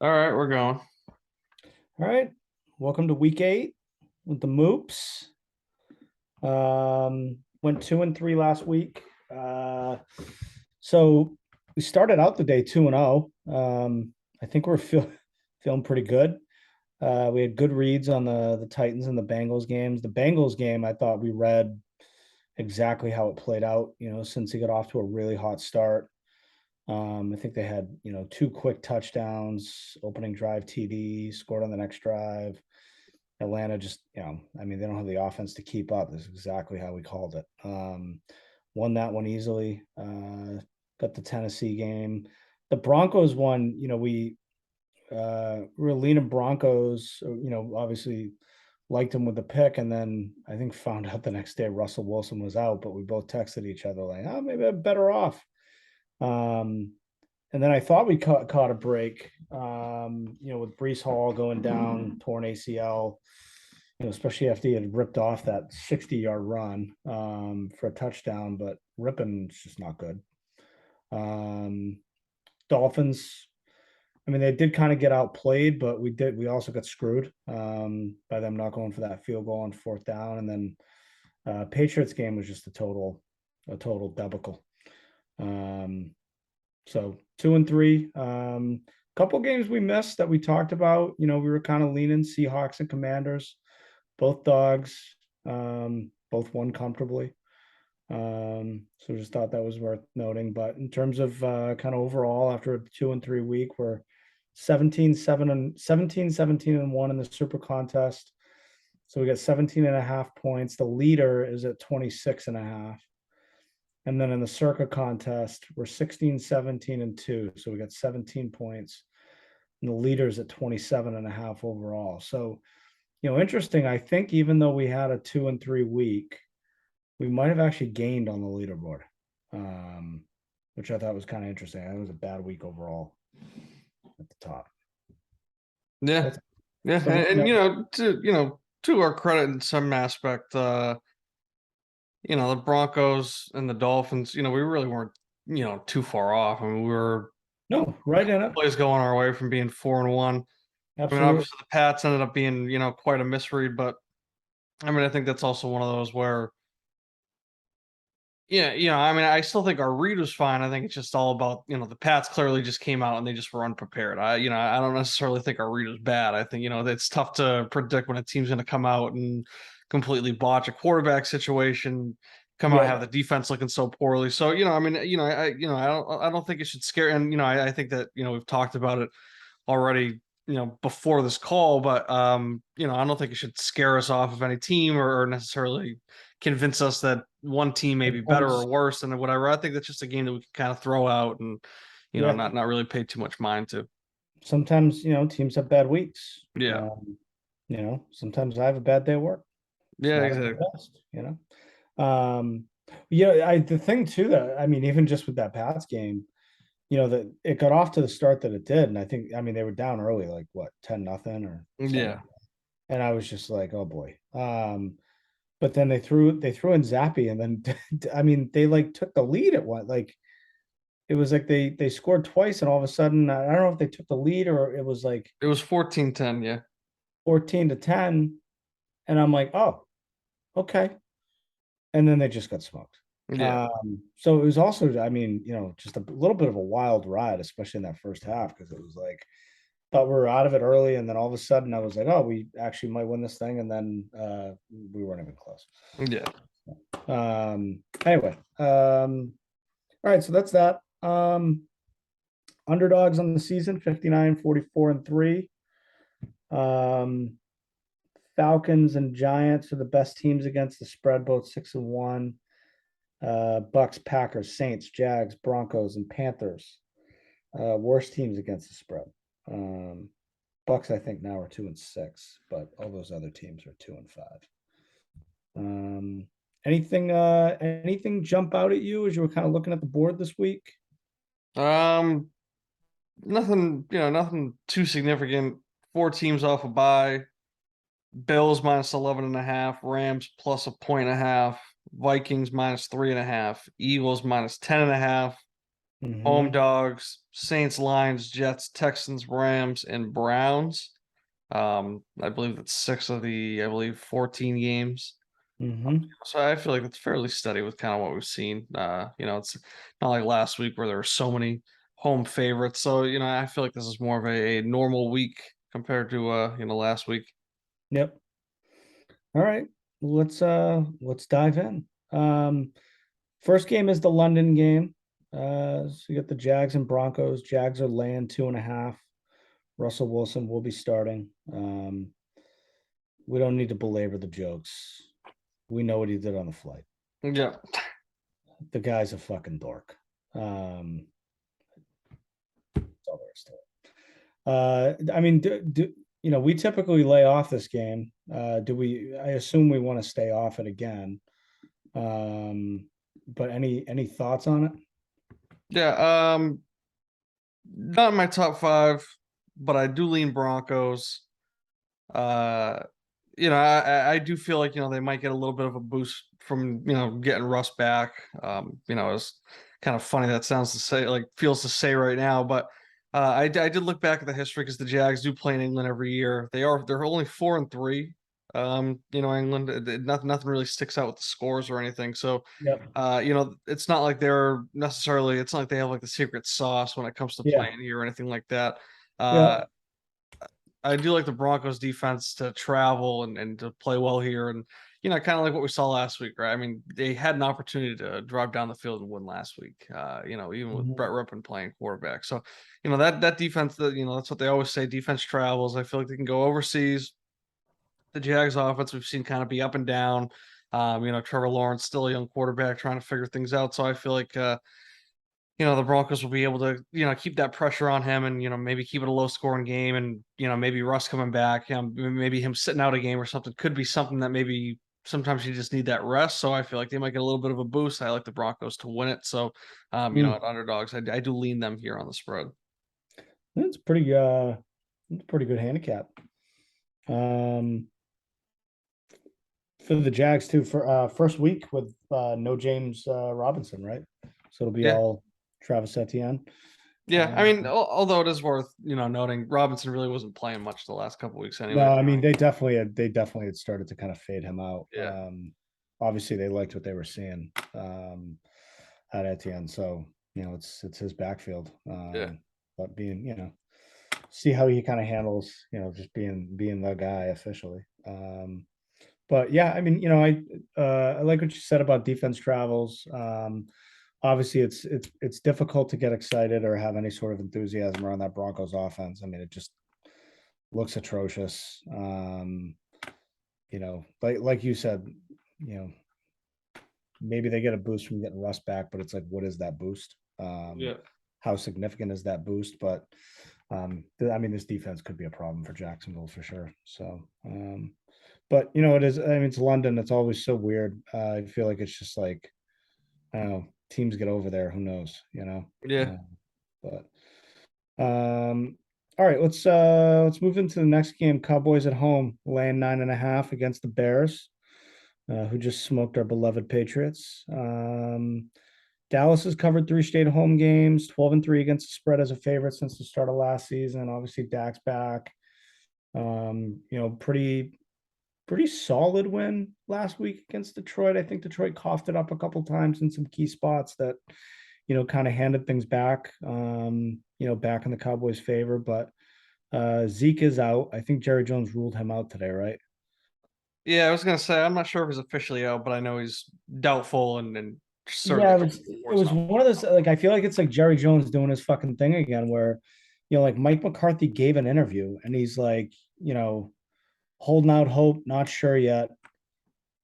All right, we're going. All right. Welcome to week 8 with the Moops. Went 2-3 last week. So we started out the day 2-0. I think we're feeling pretty good. We had good reads on the Titans and the Bengals games. The Bengals game, I thought we read exactly how it played out, since he got off to a really hot start. I think they had, two quick touchdowns, opening drive TD, scored on the next drive. Atlanta just, they don't have the offense to keep up. This is exactly how we called it. Won that one easily. Got the Tennessee game. The Broncos one, we were leaning Broncos, obviously liked him with the pick, and then I think found out the next day Russell Wilson was out, but we both texted each other like, oh, maybe I'm better off. And then I thought we caught a break, with Brees Hall going down, torn ACL, especially after he had ripped off that 60-yard run for a touchdown, but ripping is just not good. Dolphins, they did kind of get outplayed, but we also got screwed by them not going for that field goal on fourth down. And then Patriots game was just a total debacle. So 2-3. Couple games we missed that we talked about. We were kind of leaning Seahawks and Commanders, both dogs, both won comfortably. So just thought that was worth noting. But in terms of kind of overall, after a 2-3 week, we're 17-7 and 17-17-1 in the Supercontest. So we got 17.5 points. The leader is at 26.5. And then in the Circa contest, we're 16-17-2. So we got 17 points. And the leader's at 27.5 overall. So, interesting. I think even though we had a 2-3 week, we might have actually gained on the leaderboard, which I thought was kind of interesting. It was a bad week overall at the top. Yeah, yeah, So, to our credit in some aspect, the Broncos and the Dolphins, we really weren't, too far off. I mean, we were no, right in it. plays going our way from being 4-1. I mean, Absolutely. obviously the Pats ended up being, quite a misread, but I think that's also one of those where, yeah, I still think our read was fine. I think it's just all about, the Pats clearly just came out and they just were unprepared. I don't necessarily think our read was bad. I think, it's tough to predict when a team's going to come out and completely botch a quarterback situation, come out Yeah. have the defense looking so poorly. So, I don't think it should scare. And, I think that, we've talked about it already, before this call, but I don't think it should scare us off of any team or necessarily convince us that one team may be better or worse and whatever. I think that's just a game that we can kind of throw out and Yeah. not really pay too much mind to. Sometimes, teams have bad weeks. Yeah. Sometimes I have a bad day at work. Yeah, Not at exactly. the best. The thing too that even just with that Pats game, that it got off to the start that it did, and I think they were down early, like what, 10-0 or something. Yeah. And I was just like, oh boy. But then they threw in Zappy, and then they like took the lead at one, like it was like they scored twice, and all of a sudden, I don't know if they took the lead or it was like It was 14-10, yeah. 14-10, and I'm like, oh, okay. And then they just got smoked. Yeah. So it was also, just a little bit of a wild ride, especially in that first half, because it was like, thought we were out of it early, and then all of a sudden I was like, oh, we actually might win this thing, and then we weren't even close. Yeah. Anyway, all right, so that's that. Underdogs on the season, 59-44-3. Falcons and Giants are the best teams against the spread, both 6-1. Bucks, Packers, Saints, Jags, Broncos, and Panthers. Worst teams against the spread. Bucks, I think now are 2-6, but all those other teams are 2-5. Anything jump out at you as you were kind of looking at the board this week? Nothing, nothing too significant. 4 teams off a bye. Bills minus 11.5, Rams plus 1.5, Vikings minus 3.5, Eagles minus 10.5, Home Mm-hmm. dogs, Saints, Lions, Jets, Texans, Rams, and Browns. I believe that's 14 games. Mm-hmm. So I feel like it's fairly steady with kind of what we've seen. It's not like last week where there were so many home favorites. So, I feel like this is more of a normal week compared to last week. Yep. All right. Let's dive in. First game is the London game. So you got the Jags and Broncos. Jags are laying 2.5. Russell Wilson will be starting. We don't need to belabor the jokes. We know what he did on the flight. Yeah. The guy's a fucking dork. That's all there is to it. I mean, we typically lay off this game. Do we? I assume we want to stay off it again. But any thoughts on it? Yeah. Not in my top five, but I do lean Broncos. Uh, I do feel like, they might get a little bit of a boost from, getting Russ back. It's kind of funny that sounds to say, like, feels to say right now, but I did look back at the history because the Jags do play in England every year. They're only 4-3. England, nothing really sticks out with the scores or anything. So, Yep. it's not like it's not like they have like the secret sauce when it comes to Yeah. playing here or anything like that. Yeah. Uh, I do like the Broncos defense to travel and to play well here. And, kind of like what we saw last week, right? I mean, they had an opportunity to drive down the field and win last week, even with Mhm. Brett Rippon playing quarterback. So, that defense, that's what they always say, defense travels. I feel like they can go overseas. The Jags offense we've seen kind of be up and down. Trevor Lawrence, still a young quarterback trying to figure things out. So I feel like, the Broncos will be able to, keep that pressure on him and, maybe keep it a low scoring game and, maybe Russ coming back, maybe him sitting out a game or something could be something that maybe sometimes you just need that rest. So I feel like they might get a little bit of a boost. I like the Broncos to win it. So, Mm. at underdogs, I do lean them here on the spread. That's it's a pretty good handicap. Um, for the Jags too for first week with no James Robinson, right? So it'll be Yeah. all Travis Etienne. Yeah. I Uh, mean, although it is worth, noting Robinson really wasn't playing much the last couple weeks no, anyways. I mean they definitely had started to kind of fade him out. Yeah. Obviously they liked what they were seeing at Etienne, so it's his backfield. Yeah. But being see how he kind of handles just being the guy officially. But yeah, I mean, I like what you said about defense travels. Obviously, it's difficult to get excited or have any sort of enthusiasm around that Broncos offense. I mean, it just looks atrocious. Like you said, you know, maybe they get a boost from getting Russ back, but it's like, what is that boost? Yeah. How significant is that boost? But I mean, this defense could be a problem for Jacksonville for sure. So, but it is. I mean, it's London. It's always so weird. I feel like it's just like I don't know. Teams get over there. Who knows? Yeah. But all right. Let's move into the next game. Cowboys at home, laying 9.5 against the Bears, who just smoked our beloved Patriots. Dallas has covered 3 straight home games, 12-3 against the spread as a favorite since the start of last season. Obviously, Dak's back. Pretty solid win last week against Detroit. I think Detroit coughed it up a couple times in some key spots that, kind of handed things back, back in the Cowboys' favor. But Zeke is out. I think Jerry Jones ruled him out today, right? Yeah, I was gonna say I'm not sure if he's officially out, but I know he's doubtful and certainly Yeah, going it for was something. one of those, like, I feel like it's like Jerry Jones doing his fucking thing again, where, like Mike McCarthy gave an interview and he's like, holding out hope, not sure yet.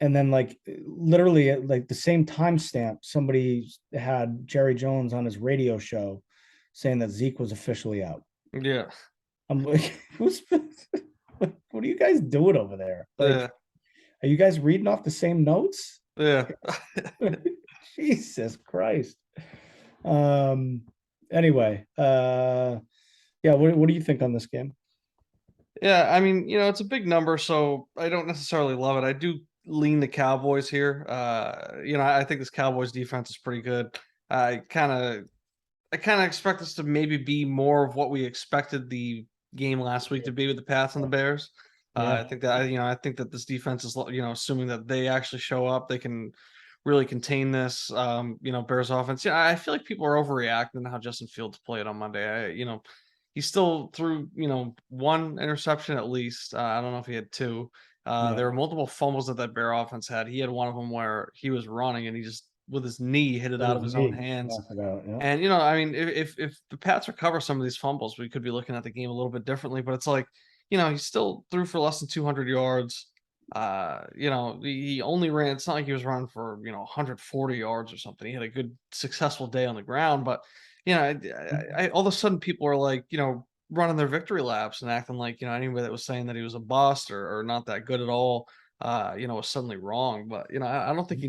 And then, like, literally at like the same timestamp, somebody had Jerry Jones on his radio show saying that Zeke was officially out. Yeah, I'm like, what are you guys doing over there? yeah, Like, are you guys reading off the same notes? yeah, Jesus Christ. Um, anyway, yeah, what do you think on this game? yeah. I mean, it's a big number, so I don't necessarily love it. I do lean the Cowboys here. I think this Cowboys defense is pretty good. I kind of I kind of expect this to maybe be more of what we expected the game last week to be with the Pats and the Bears. Yeah. I think that I think that this defense is, assuming that they actually show up, they can really contain this Bears offense. Yeah, I feel like people are overreacting to how Justin Fields played on Monday. He still threw, one interception at least. I don't know if he had two. Yeah. There were multiple fumbles that Bear offense had. He had one of them where he was running and he just with his knee hit it With out his of his own knee. hands. Knocked it out. Yeah. And I mean, if the Pats recover some of these fumbles, we could be looking at the game a little bit differently. But it's like, he still threw for less than 200 yards. He only ran. It's not like he was running for 140 yards or something. He had a good successful day on the ground. But all of a sudden people are like, running their victory laps and acting like anybody that was saying that he was a bust or not that good at all, was suddenly wrong. But I don't think he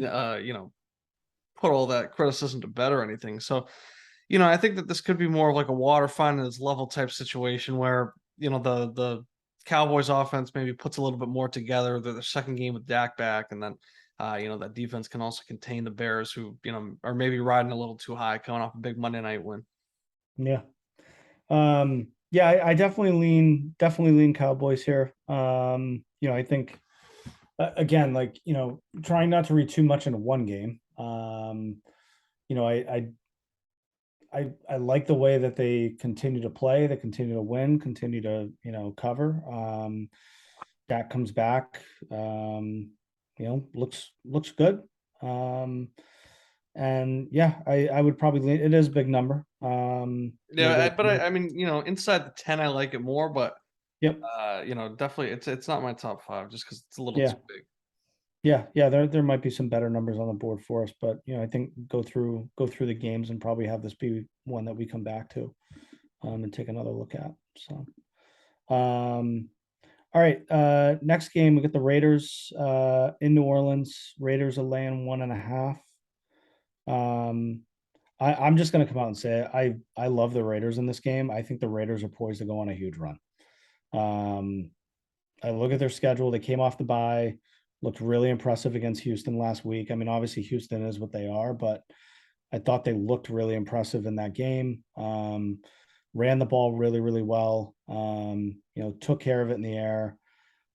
put all that criticism to bed or anything. So, I think that this could be more of like a water finding its level type situation where, the Cowboys offense maybe puts a little bit more together. They're the second game with Dak back, and then that defense can also contain the Bears who, are maybe riding a little too high coming off a big Monday night win. Yeah. Yeah, I definitely lean Cowboys here. I think again, like, trying not to read too much into one game. You know, I like the way that they continue to play, they continue to win, continue to, cover. Dak comes back, looks good. And yeah, I would probably lean, it is a big number. Yeah, but I mean, inside the 10, I like it more, but Yep. definitely it's not my top five just because it's a little Yeah. too big. Yeah, there might be some better numbers on the board for us, but I think go through the games and probably have this be one that we come back to and take another look at. So all right, next game we get the Raiders in New Orleans. Raiders are laying 1.5. Um I'm just gonna come out and say it. I love the Raiders in this game. I think the Raiders are poised to go on a huge run. Um I look at their schedule. They came off the bye, looked really impressive against Houston last week. I mean, obviously Houston is what they are, but I thought they looked really impressive in that game. Ran the ball really, really well. Took care of it in the air.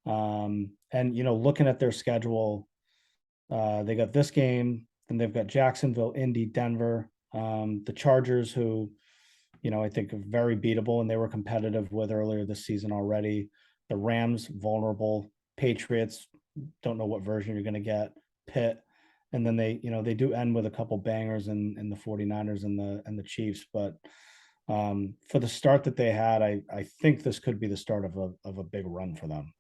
And looking at their schedule, they got this game, then they've got Jacksonville, Indy, Denver, the Chargers, who I think are very beatable and they were competitive with earlier this season already. The Rams, vulnerable. Patriots, don't know what version you're going to get. Pitt. And then they do end with a couple bangers in the 49ers and the Chiefs. But for the start that they had, I think this could be the start of a big run for them.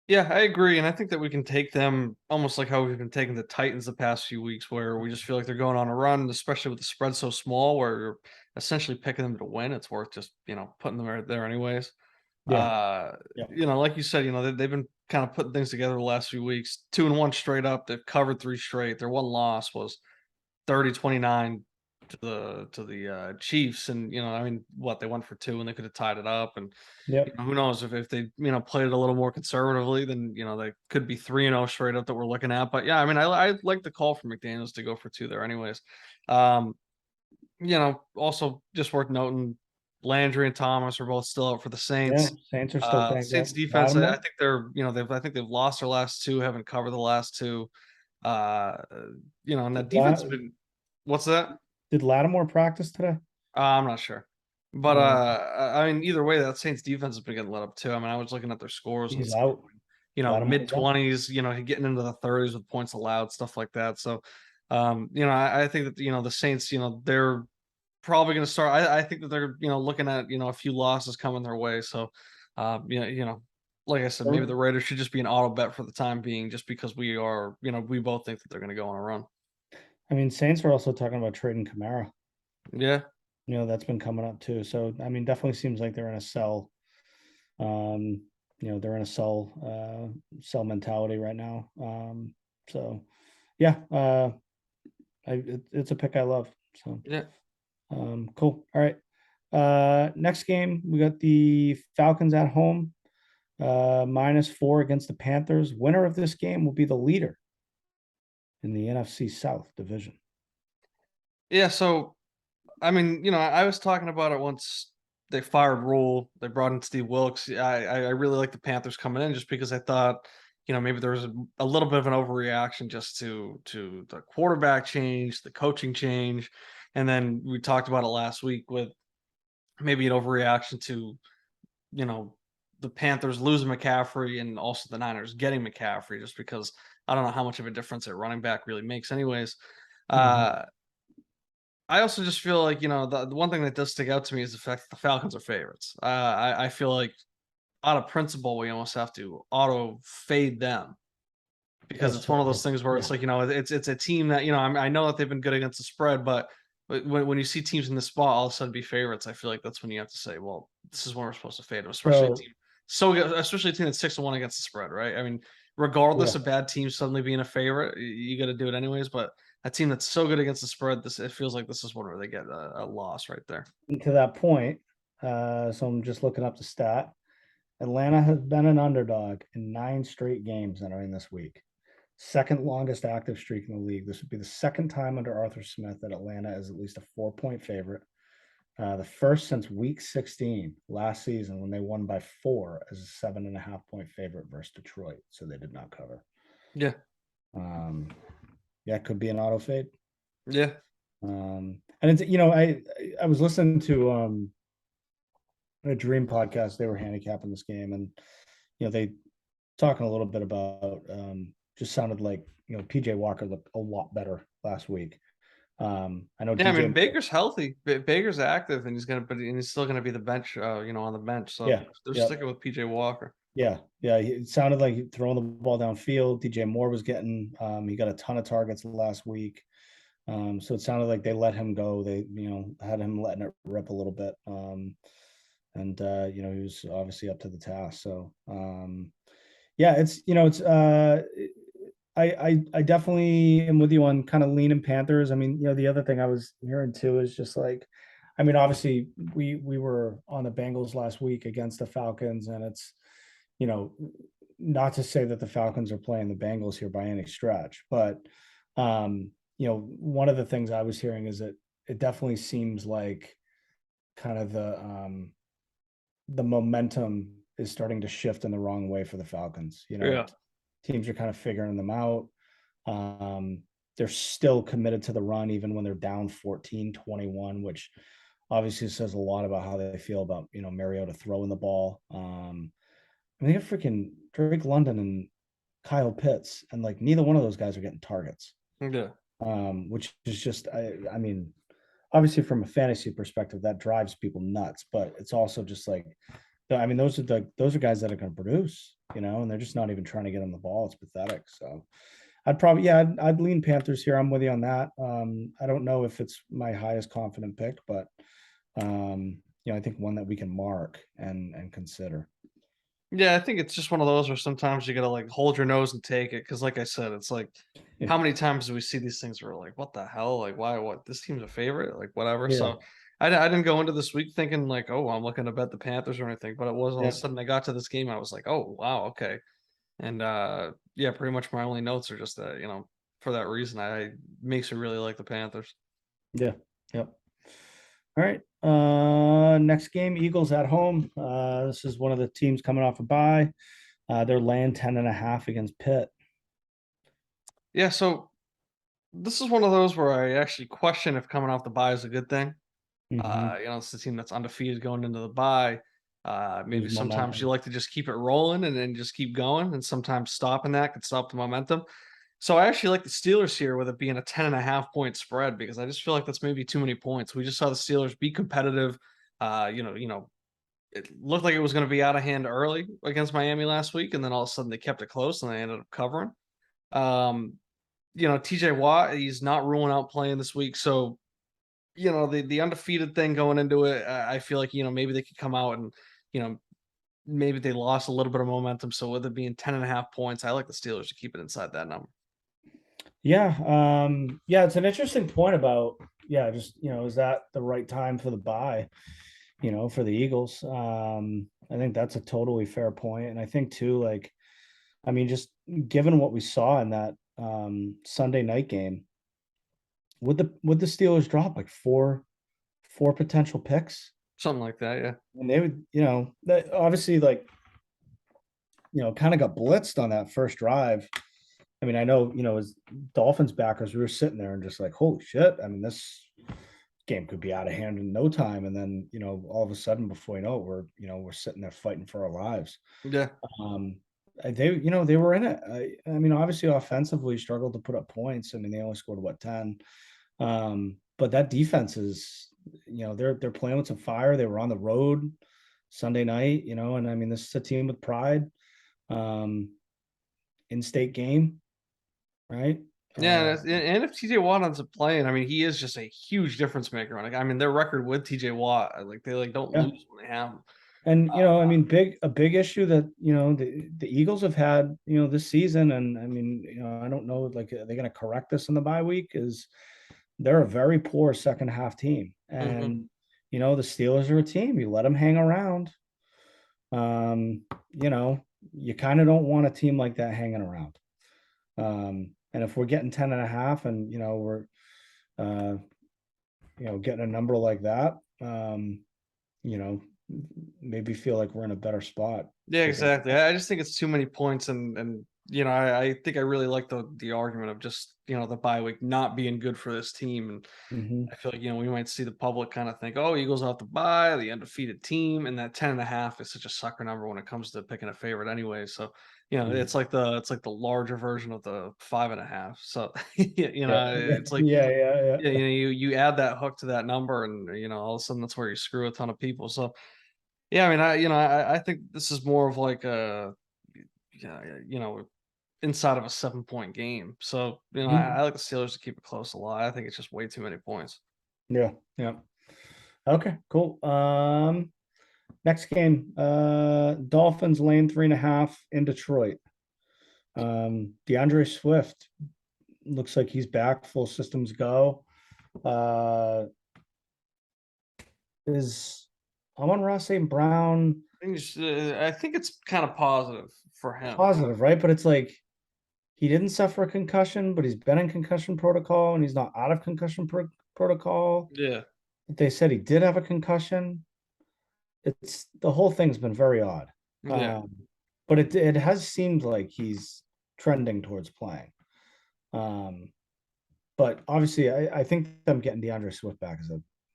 Yeah, I agree, and I think that we can take them almost like how we've been taking the Titans the past few weeks, where we just feel like they're going on a run, especially with the spread so small, where you're essentially picking them to win. It's worth just putting them right there anyways. Yeah. Yeah. Like you said, they've been kind of putting things together the last few weeks. 2-1 straight up. They've covered three straight. Their one loss was 30-29 to the Chiefs, and I mean, what they went for two, and they could have tied it up, and Yep. who knows if they played it a little more conservatively, then they could be 3-0 straight up that we're looking at. But yeah, I mean, I like the call for McDaniels to go for two there, anyways. Um, also just worth noting, Landry and Thomas are both still out for the Yeah. Saints. Saints are still banged up. Saints defense, I Lattimore. think I think they've lost their last two, haven't covered the last two. Uh, and that Did, defense La- has been. What's that? did Lattimore practice today? I'm not sure. But Uh, I mean, either way, that Saints defense has been getting let up too. I mean, I was looking at their scores and he's seeing, out. mid Lattimore's out. 20s, getting into the 30s with points allowed, stuff like that. So, I think that the Saints, they're probably going to start. I think that they're looking at a few losses coming their way. So, like I said, maybe the Raiders should just be an auto bet for the time being, just because we both think that they're going to go on a run. I mean, Saints are also talking about trading Kamara. Yeah. That's been coming up too. So I mean, definitely seems like they're in a sell. They're in a sell mentality right now. So yeah, it's a pick I love. So Yeah. cool. All right. Next game we got the Falcons at home, -4 against the Panthers. Winner of this game will be the leader in the NFC South division. Yeah. So I mean, I was talking about it once they fired Rule, they brought in Steve Wilkes. I really like the Panthers coming in just because I thought, maybe there was a little bit of an overreaction just to the quarterback change, the coaching change, and then we talked about it last week with maybe an overreaction to, you know, the Panthers losing McCaffrey and also the Niners getting McCaffrey just because I don't know how much of a difference at running back really makes anyways. Mhm. Uh I also just feel like, the one thing that does stick out to me is the fact that the Falcons are favorites. I feel like out of principle, we almost have to auto fade them because As it's one of far those as things where yeah, it's like, it's a team that, I know that they've been good against the spread, but when you see teams in this spot all of a sudden be favorites, I feel like that's when you have to say, well, this is when we're supposed to fade them, especially a so team so good, especially a team that's 6-1 against the spread, right? I mean, regardless yeah, of bad teams suddenly being a favorite, you got to do it anyways. But a team that's so good against the spread, this it feels like this is one where they get a loss right there. and to that point, so I'm just looking up the stat. Atlanta has been an underdog in 9 straight games entering this week. Second longest active streak in the league. This would be the second time under Arthur Smith that Atlanta is at least a 4-point favorite. The first since week 16 last season when they won by 4 as a 7.5-point favorite versus Detroit. So they did not cover. Yeah, Um, yeah, it could be an auto fade. yeah, And it's I was listening to a Dream podcast. They were handicapping this game, and they talking a little bit about just sounded like PJ Walker looked a lot better last week. I know yeah. I DJ. mean, Baker's healthy. Baker's active, and he's still gonna be the bench, on the bench. So Yeah, they're yeah, sticking with PJ Walker. yeah. It sounded like he throwing the ball downfield. DJ Moore was getting. He got a ton of targets last week. So it sounded like they let him go. They had him letting it rip a little bit. And he was obviously up to the task. So yeah, it's I definitely am with you on kind of leaning Panthers. I mean, the other thing I was hearing too is just like, I mean, obviously we were on the Bengals last week against the Falcons, and it's you know not to say that the Falcons are playing the Bengals here by any stretch, but one of the things I was hearing is that it definitely seems like kind of the momentum is starting to shift in the wrong way for the Falcons. Yeah, Teams are kind of figuring them out. Um, they're still committed to the run, even when they're down 14-21, which obviously says a lot about how they feel about, Mariota throwing the ball. I mean, they have freaking Drake London and Kyle Pitts, and like neither one of those guys are getting targets. yeah, Which is just, I mean, obviously from a fantasy perspective, that drives people nuts, but it's also just like, I mean, those are guys that are going to produce, and they're just not even trying to get on the ball. It's pathetic. So I'd probably, yeah, I'd lean Panthers here. I'm with you on that. I don't know if it's my highest confident pick, but I think one that we can mark and consider. yeah. I think it's just one of those where sometimes you gotta like hold your nose and take it because, like I said, it's like Yeah, how many times do we see these things where we're like, what the hell? Like, why? What? This team's a favorite? Like, whatever. yeah, So I didn't go into this week thinking like, oh, I'm looking to bet the Panthers or anything, but it was all of yeah, a sudden I got to this game, I was like, oh wow, okay. And yeah, pretty much my only notes are just that, for that reason, I makes me really like the Panthers. yeah, yep. All right. Next game, Eagles at home. This is one of the teams coming off a bye. They're laying 10.5 against Pitt. Yeah, so this is one of those where I actually question if coming off the bye is a good thing. Mm-hmm. It's the team that's undefeated going into the bye. Maybe Use sometimes you momentum. like to just keep it rolling and then just keep going, and sometimes stopping that could stop the momentum. So I actually like the Steelers here with it being a 10.5 point spread because I just feel like that's maybe too many points. We just saw the Steelers be competitive. It looked like it was going to be out of hand early against Miami last week, and then all of a sudden they kept it close and they ended up covering. Um, TJ Watt, he's not ruling out playing this week. So, the undefeated thing going into it, I feel like, maybe they could come out and, you know, maybe they lost a little bit of momentum. So with it being 10.5 points, I like the Steelers to keep it inside that number. Yeah. Yeah, it's an interesting point about, yeah, just, is that the right time for the bye, for the Eagles? I think that's a totally fair point. And I think too, like, I mean, just given what we saw in that Sunday night game, would the Steelers drop like 4 potential picks. Something like that. Yeah. And they would, that obviously like, kind of got blitzed on that first drive. I mean, I know, as Dolphins backers, we were sitting there and just like, holy shit. I mean, this game could be out of hand in no time. And then, all of a sudden, before you know it, we're sitting there fighting for our lives. Yeah. Um, they were in it. I mean, obviously, offensively struggled to put up points. I mean, they only scored what 10. But that defense is, they're playing with some fire. They were on the road Sunday night, and I mean, this is a team with pride. In-state game, right? Yeah, and if TJ Watt ends up playing, I mean, he is just a huge difference maker. Like, I mean, their record with TJ Watt, like they like don't Yeah. lose when they have him. And I mean, a big issue that the Eagles have had this season, and I mean, I don't know, like, are they going to correct this in the bye week? Is they're a very poor second half team, and the Steelers are a team you let them hang around. You kind of don't want a team like that hanging around. And if we're getting 10 and a half, and we're getting a number like that, you know, maybe feel like we're in a better spot. Yeah, exactly. I just think it's too many points, and I think I really like the argument of just the bye week not being good for this team, and Mhm. I feel like we might see the public kind of think, oh, Eagles off the bye, the undefeated team, and that 10.5 is such a sucker number when it comes to picking a favorite anyway. So Mhm. it's like the larger version of the 5.5. So it's like Yeah, yeah, yeah, yeah. you add that hook to that number, and all of a sudden that's where you screw a ton of people. So yeah, I mean, I think this is more of like a yeah, inside of a 7-point game. So I Mhm. like the Steelers to keep it close a lot. I think it's just way too many points. Yeah, yeah. Okay, cool. Next game, Dolphins lane 3.5 in Detroit. DeAndre Swift looks like he's back, full systems go. Uh, is Amon-Ra St. Brown I think it's kind of positive for him. positive, right? But it's like he didn't suffer a concussion, but he's been in concussion protocol and he's not out of concussion protocol. Yeah, They said he did have a concussion. It's the whole thing's been very odd. yeah, Um, but it has seemed like he's trending towards playing. Um, but obviously, I think them getting DeAndre Swift back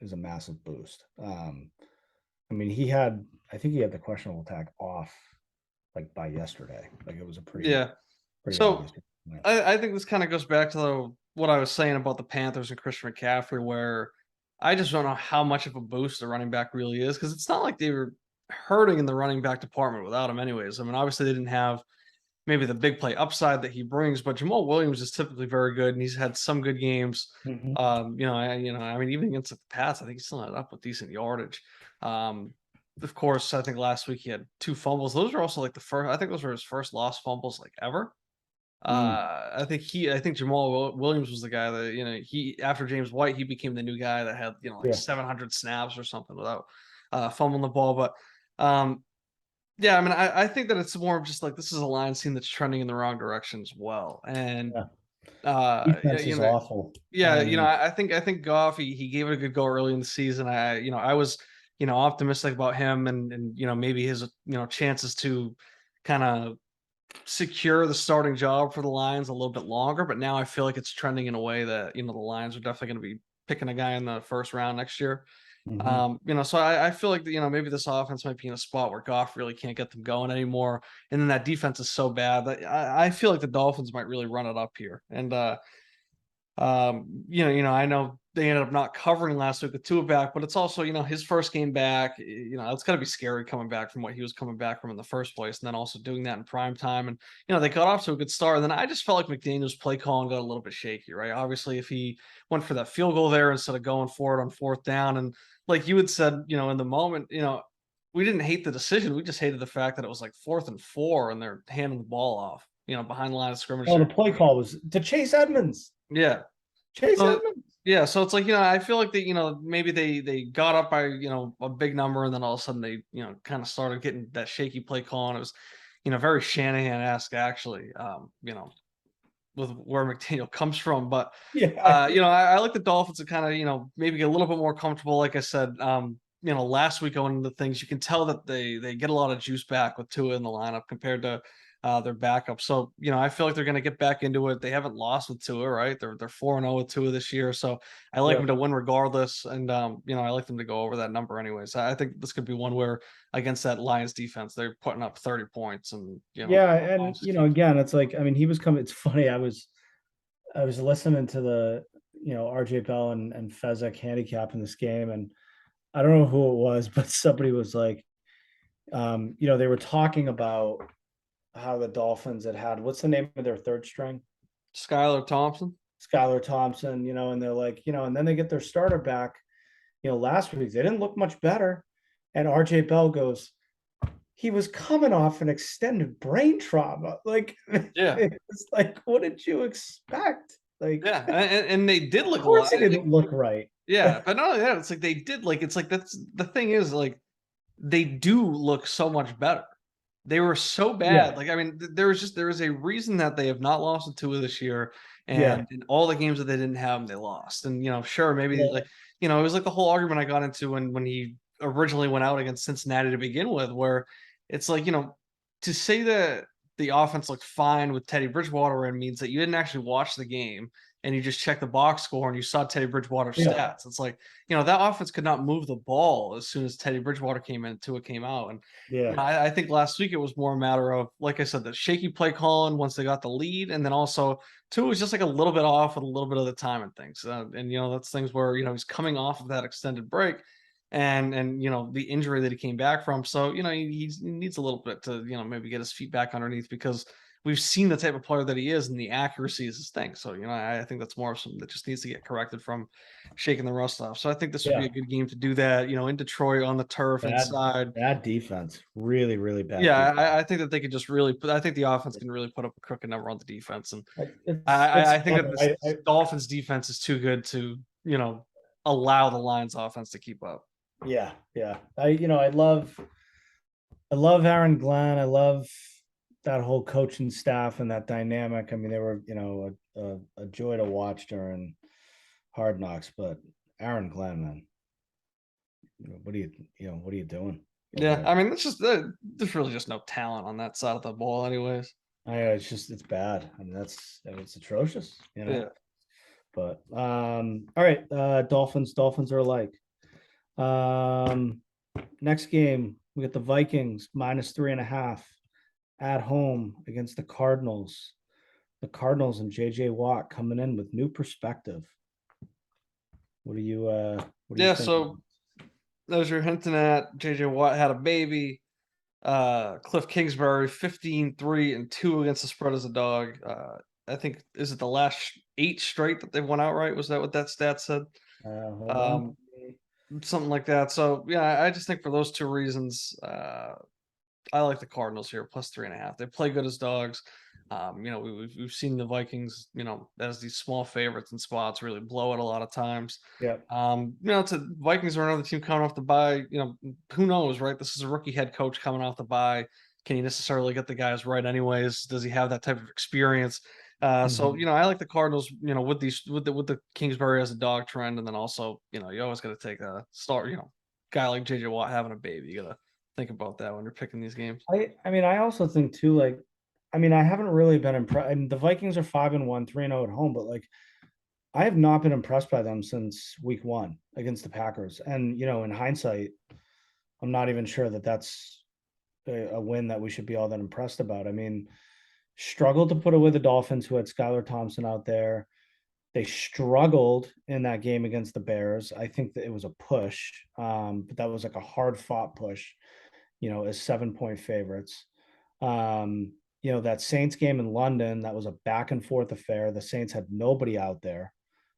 is a massive boost. I mean, I think he had the questionable tag off like by yesterday. Like it was a yeah. pretty So obvious. Yeah. I think this kind of goes back to what I was saying about the Panthers and Christian McCaffrey, where I just don't know how much of a boost the running back really is, because it's not like they were hurting in the running back department without him anyways. I mean, obviously they didn't have maybe the big play upside that he brings, but Jamal Williams is typically very good, and he's had some good games. Mhm. I mean, even against the Pats, I think he still ended up with decent yardage. Um, of course, I think last week he had 2 fumbles. Those were also like the first. I think those were his first lost fumbles like ever. Mm. I think Jamal Williams was the guy that he after James White he became the new guy that had like Yeah. 700 snaps or something without fumbling the ball. But yeah, I mean, I think that it's more of just like this is a line scene that's trending in the wrong direction as well. And Yeah. yeah, Defense is awful. yeah, I mean, I think Goff he gave it a good go early in the season. I was optimistic about him, and maybe his chances to kind of secure the starting job for the Lions a little bit longer. But now I feel like it's trending in a way that the Lions are definitely going to be picking a guy in the first round next year. mhm. So I feel like maybe this offense might be in a spot where Goff really can't get them going anymore, and then that defense is so bad that I feel like the Dolphins might really run it up here. And I know they ended up not covering last week with Tua back, but it's also his first game back. It's got to be scary coming back from what he was coming back from in the first place, and then also doing that in prime time. And they got off to a good start, and then I just felt like McDaniel's play calling got a little bit shaky, right? Obviously, if he went for that field goal there instead of going for it on fourth down, and like you had said, in the moment, we didn't hate the decision. We just hated the fact that it was like 4th and 4, and they're handing the ball off, behind the line of scrimmage Oh, the there. play call was to Chase Edmonds. Yeah. Chase So Edmonds. yeah, so it's like, I feel like they, maybe they got up by, a big number, and then all of a sudden they, kind of started getting that shaky play call, and it was, very Shanahan-esque actually. with where McDaniel comes from. But Yeah. I like the Dolphins to kind of, maybe get a little bit more comfortable. Like I said, last week going into things, you can tell that they get a lot of juice back with Tua in the lineup compared to their backup. So, I feel like they're going to get back into it. They haven't lost with Tua, right? They're 4-0 with Tua this year. So I like them Yep. to win regardless. And, I like them to go over that number anyways. I think this could be one where against that Lions defense, they're putting up 30 points and, Yeah, and Mahomes keeps. again, it's like, I mean, he was coming. It's funny. I was listening to the RJ Bell and Fezzik handicap in this game, and I don't know who it was, but somebody was like, they were talking about how the Dolphins had what's the name of their third string? Skylar Thompson. Skylar Thompson, and they're like, and then they get their starter back, last week. They didn't look much better. And RJ Bell goes, he was coming off an extended brain trauma. Like, Yeah. it's like, what did you expect? Like, Yeah. And they did of look a course lot. he didn't look right. Yeah, but not only that, it's like they did like it's like that's the thing is like they do look so much better. They were so bad. Yeah. Like I mean, there is a reason that they have not lost to Tua this year, Yeah. and in all the games that they didn't have, they lost. And sure, maybe Yeah. like it was like the whole argument I got into when he originally went out against Cincinnati to begin with, where it's like to say that the offense looked fine with Teddy Bridgewater in means that you didn't actually watch the game and you just check the box score and you saw Teddy Bridgewater's Yeah. stats. It's like, that offense could not move the ball as soon as Teddy Bridgewater came in, Tua came out. And Yeah. I think last week it was more a matter of, like I said, the shaky play calling once they got the lead, and then also Tua was just like a little bit off with a little bit of the time and things. And that's things where he's coming off of that extended break, and the injury that he came back from. So he needs a little bit to maybe get his feet back underneath because we've seen the type of player that he is, and the accuracy is his thing. So, I think that's more of something that just needs to get corrected from shaking the rust off. So I think this would be Yeah. a good game to do that, in Detroit on the turf Bad, inside. bad defense. Really, really bad Yeah, defense. I think that they could just really I think the offense can really put up a crooked number on the defense. And It's I think that this Dolphins defense is too good to, allow the Lions offense to keep up. yeah, yeah. I love Aaron Glenn. I love that whole coaching staff and that dynamic. I mean, they were, a joy to watch during Hard Knocks, but Aaron Glenn, man, what are you doing over Yeah, there? I mean, it's just there's really just no talent on that side of the ball, anyways. It's bad. I mean, it's atrocious, Yeah. But all right, Dolphins are alike. Next game, we got the Vikings -3.5 at home against the Cardinals. The Cardinals and JJ Watt coming in with new perspective. What do you Yeah, think? so as you're hinting at, JJ Watt had a baby. Cliff Kingsbury, 15-3-2 against the spread as a dog. I think is it the last 8 straight that they've won outright? Was that what that stat said? Hold on. Um, something like that. So yeah, I just think for those two reasons, I like the Cardinals here, +3.5. They play good as dogs. We've seen the Vikings, as these small favorites in spots really blow it a lot of times. Yeah. It's Vikings are another team coming off the bye. Who knows, right? This is a rookie head coach coming off the bye. Can he necessarily get the guys right anyways? Does he have that type of experience? So Mhm. I like the Cardinals, with these with the Kingsbury as a dog trend, and then also, you always got to take a start, guy like JJ Watt having a baby. You gotta think about that when you're picking these games. I mean, I also think too, like, I mean, I haven't really been impressed. I mean, the Vikings are 5-1, 3-0 at home, but like, I have not been impressed by them since week one against the Packers. And, in hindsight, I'm not even sure that that's a win that we should be all that impressed about. I mean, struggled to put away the Dolphins, who had Skylar Thompson out there. They struggled in that game against the Bears. I think that it was a push, but that was like a hard fought push, as 7-point favorites. That Saints game in London, that was a back and forth affair. The Saints had nobody out there.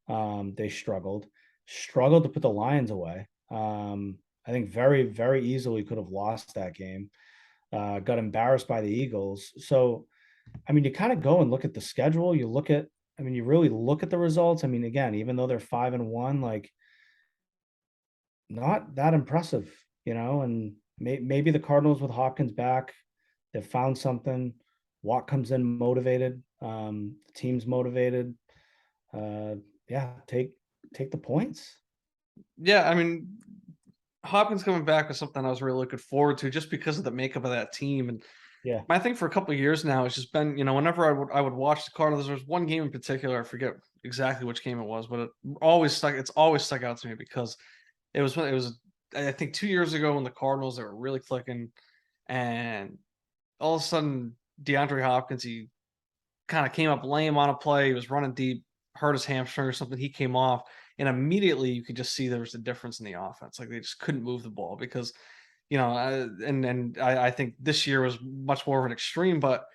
They struggled to put the Lions away. I think very, very easily could have lost that game. Got embarrassed by the Eagles. So, I mean, you kind of go and look at the schedule. You really look at the results. I mean, again, even though they're 5-1, like, not that impressive, and maybe the Cardinals with Hopkins back, they've found something. Watt comes in motivated. The team's motivated. Yeah, take the points. Yeah, I mean, Hopkins coming back was something I was really looking forward to just because of the makeup of that team. And Yeah. my thing for a couple of years now has just been, whenever I would watch the Cardinals, there was one game in particular, I forget exactly which game it was, but it's always stuck out to me because it was I think 2 years ago when the Cardinals they were really clicking, and all of a sudden DeAndre Hopkins, he kind of came up lame on a play. He was running deep, hurt his hamstring or something. He came off, and immediately you could just see there was a difference in the offense. Like they just couldn't move the ball because, I think this year was much more of an extreme, but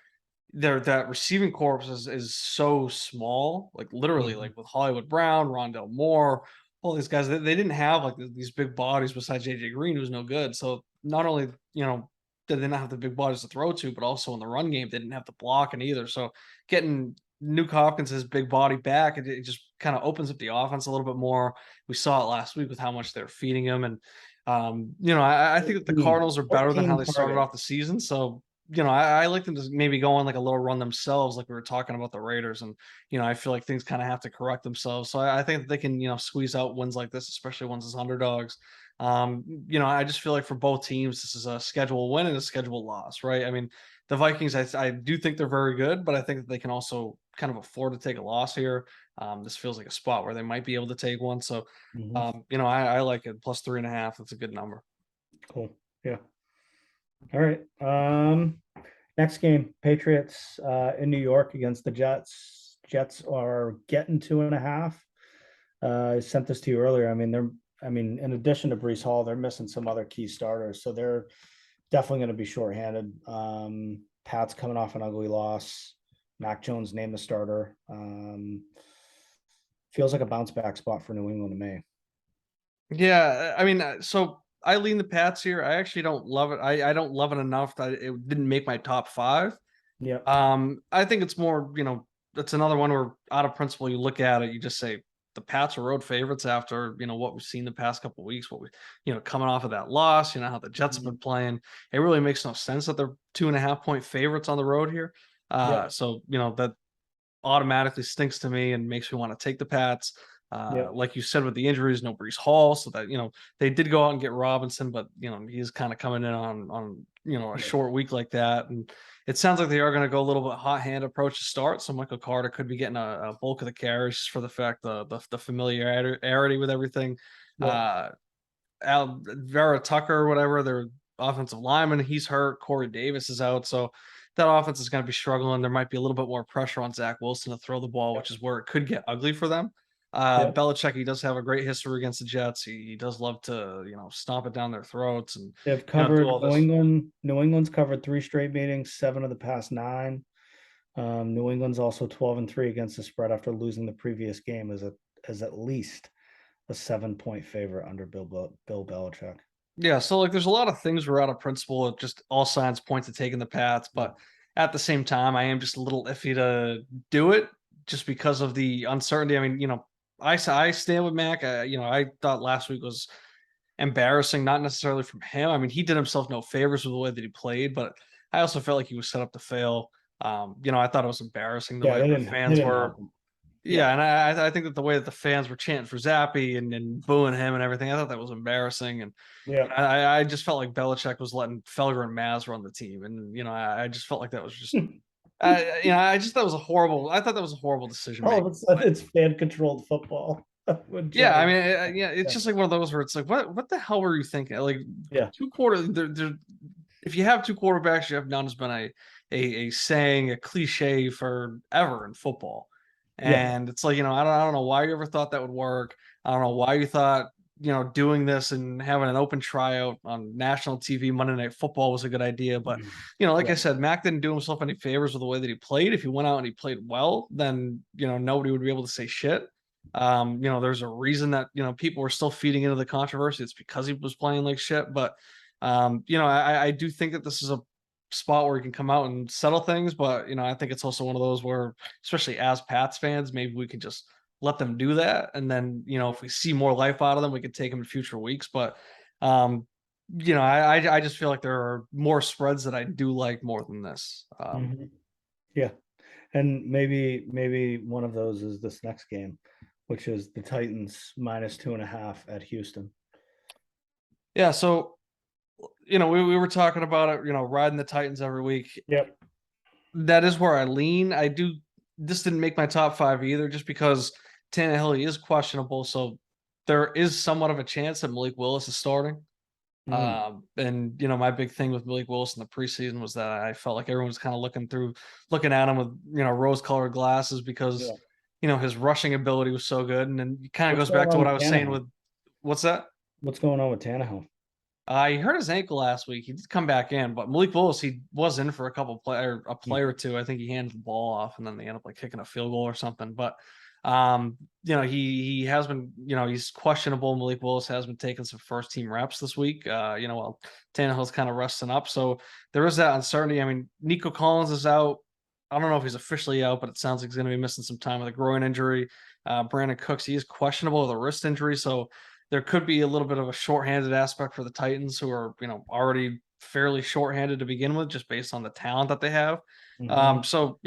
that receiving corps is so small, like literally, Mhm. like with Hollywood Brown, Rondell Moore, all these guys. They didn't have like these big bodies besides JJ Green, who's no good. So not only did they not have the big bodies to throw to, but also in the run game they didn't have the blocking either. So getting Nuke Hopkins' big body back, it just kind of opens up the offense a little bit more. We saw it last week with how much they're feeding him, and I think that the 14, Cardinals are better than how 14 they started targets. off the season. So I like them to maybe go on like a little run themselves, like we were talking about the Raiders. And, I feel like things kind of have to correct themselves. So I think that they can, squeeze out wins like this, especially ones as underdogs. I just feel like for both teams, this is a schedule win and a schedule loss, right? I mean, the Vikings, I do think they're very good, but I think that they can also kind of afford to take a loss here. This feels like a spot where they might be able to take one. So, Mhm. I like it plus 3.5. That's a good number. Cool. Yeah. All right. Next game, Patriots in New York against the Jets. Jets are getting 2.5. I sent this to you earlier. In addition to Brees Hall, they're missing some other key starters, so they're definitely going to be shorthanded. Pat's coming off an ugly loss. Mac Jones named the starter. Feels like a bounce back spot for New England to me. Yeah, I mean, so I lean the Pats here. I actually don't love it. I don't love it enough that it didn't make my top five. Yep. I think it's more, it's another one where out of principle you look at it, you just say the Pats are road favorites after, what we've seen the past couple of weeks, what we, coming off of that loss, how the Jets have been Mhm. playing. It really makes no sense that they're 2.5 point favorites on the road here. Yep. So, that automatically stinks to me and makes me want to take the Pats. Yep. Like you said, with the injuries, no Brees Hall, so that they did go out and get Robinson, but he's kind of coming in on a Yeah. short week like that, and it sounds like they are going to go a little bit hot hand approach to start. So Michael Carter could be getting a bulk of the carries just for the fact the familiarity with everything. Yep. Uh, Vera Tucker or whatever, their offensive lineman, he's hurt. Corey Davis is out, so that offense is going to be struggling. There might be a little bit more pressure on Zach Wilson to throw the ball, which Yep. is where it could get ugly for them. Yep. Belichick, he does have a great history against the Jets. He does love to, stomp it down their throats and They've do covered all New this. England. New England's covered three straight meetings, seven of the past nine. New England's also 12-3 against the spread after losing the previous game as at least a 7-point favorite under Bill Belichick. Yeah, so like there's a lot of things where out of principle, it just all signs point to taking the Pats, Yeah. but at the same time, I am just a little iffy to do it just because of the uncertainty. I mean, I stand with Mac. I thought last week was embarrassing, not necessarily from him. I mean, he did himself no favors with the way that he played, but I also felt like he was set up to fail. I thought it was embarrassing the Yeah, way that the they fans didn't were. help him. Yeah, Yeah. and I think that the way that the fans were chanting for Zappy and booing him and everything, I thought that was embarrassing. And Yeah. I just felt like Belichick was letting Felger and Maz run the team, and I just felt like that was just, I just thought it was a horrible. I thought that was a horrible decision All of making. a sudden it's fan controlled football with Yeah, I Johnny. mean, yeah, it's Yeah. just like one of those where it's like, what the hell were you thinking? Like Yeah. two quarter, if you have two quarterbacks, you have none has been a saying, a cliche forever in football. Yeah. And it's like, I don't know why you ever thought that would work. I don't know why you thought, doing this and having an open tryout on national TV Monday Night Football was a good idea. But, like I Yeah. said, Mac didn't do himself any favors with the way that he played. If he went out and he played well, then, nobody would be able to say shit. There's a reason that, people were still feeding into the controversy. It's because he was playing like shit. But I do think that this is a spot where he can come out and settle things, but I think it's also one of those where, especially as Pats fans, maybe we can just let them do that, and then if we see more life out of them, we could take them in future weeks. But um, I just feel like there are more spreads that I do like more than this. Mhm. Yeah. And maybe one of those is this next game, which is the Titans -2.5 at Houston. Yeah, so we were talking about it, riding the Titans every week. Yep. That is where I lean. This didn't make my top five either, just because Tannehill is questionable. So there is somewhat of a chance that Malik Willis is starting. Mm, And my big thing with Malik Willis in the preseason was that I felt like everyone was kind of looking at him with, rose-colored glasses because, yeah. his rushing ability was so good. And then it kind of What's goes going back to on what with I was saying Tannehill? with what's that? What's going on with Tannehill? He hurt his ankle last week. He did come back in, but Malik Willis, he was in for a Mm, play or two. I think he handed the ball off, and then they ended up like kicking a field goal or something. But he has been, he's questionable. Malik Willis has been taking some first team reps this week. While Tannehill's kind of resting up, so there is that uncertainty. I mean, Nico Collins is out. I don't know if he's officially out, but it sounds like he's going to be missing some time with a groin injury. Brandon Cooks, he is questionable with a wrist injury, so there could be a little bit of a shorthanded aspect for the Titans, who are already fairly shorthanded to begin with, just based on the talent that they have. mhm. So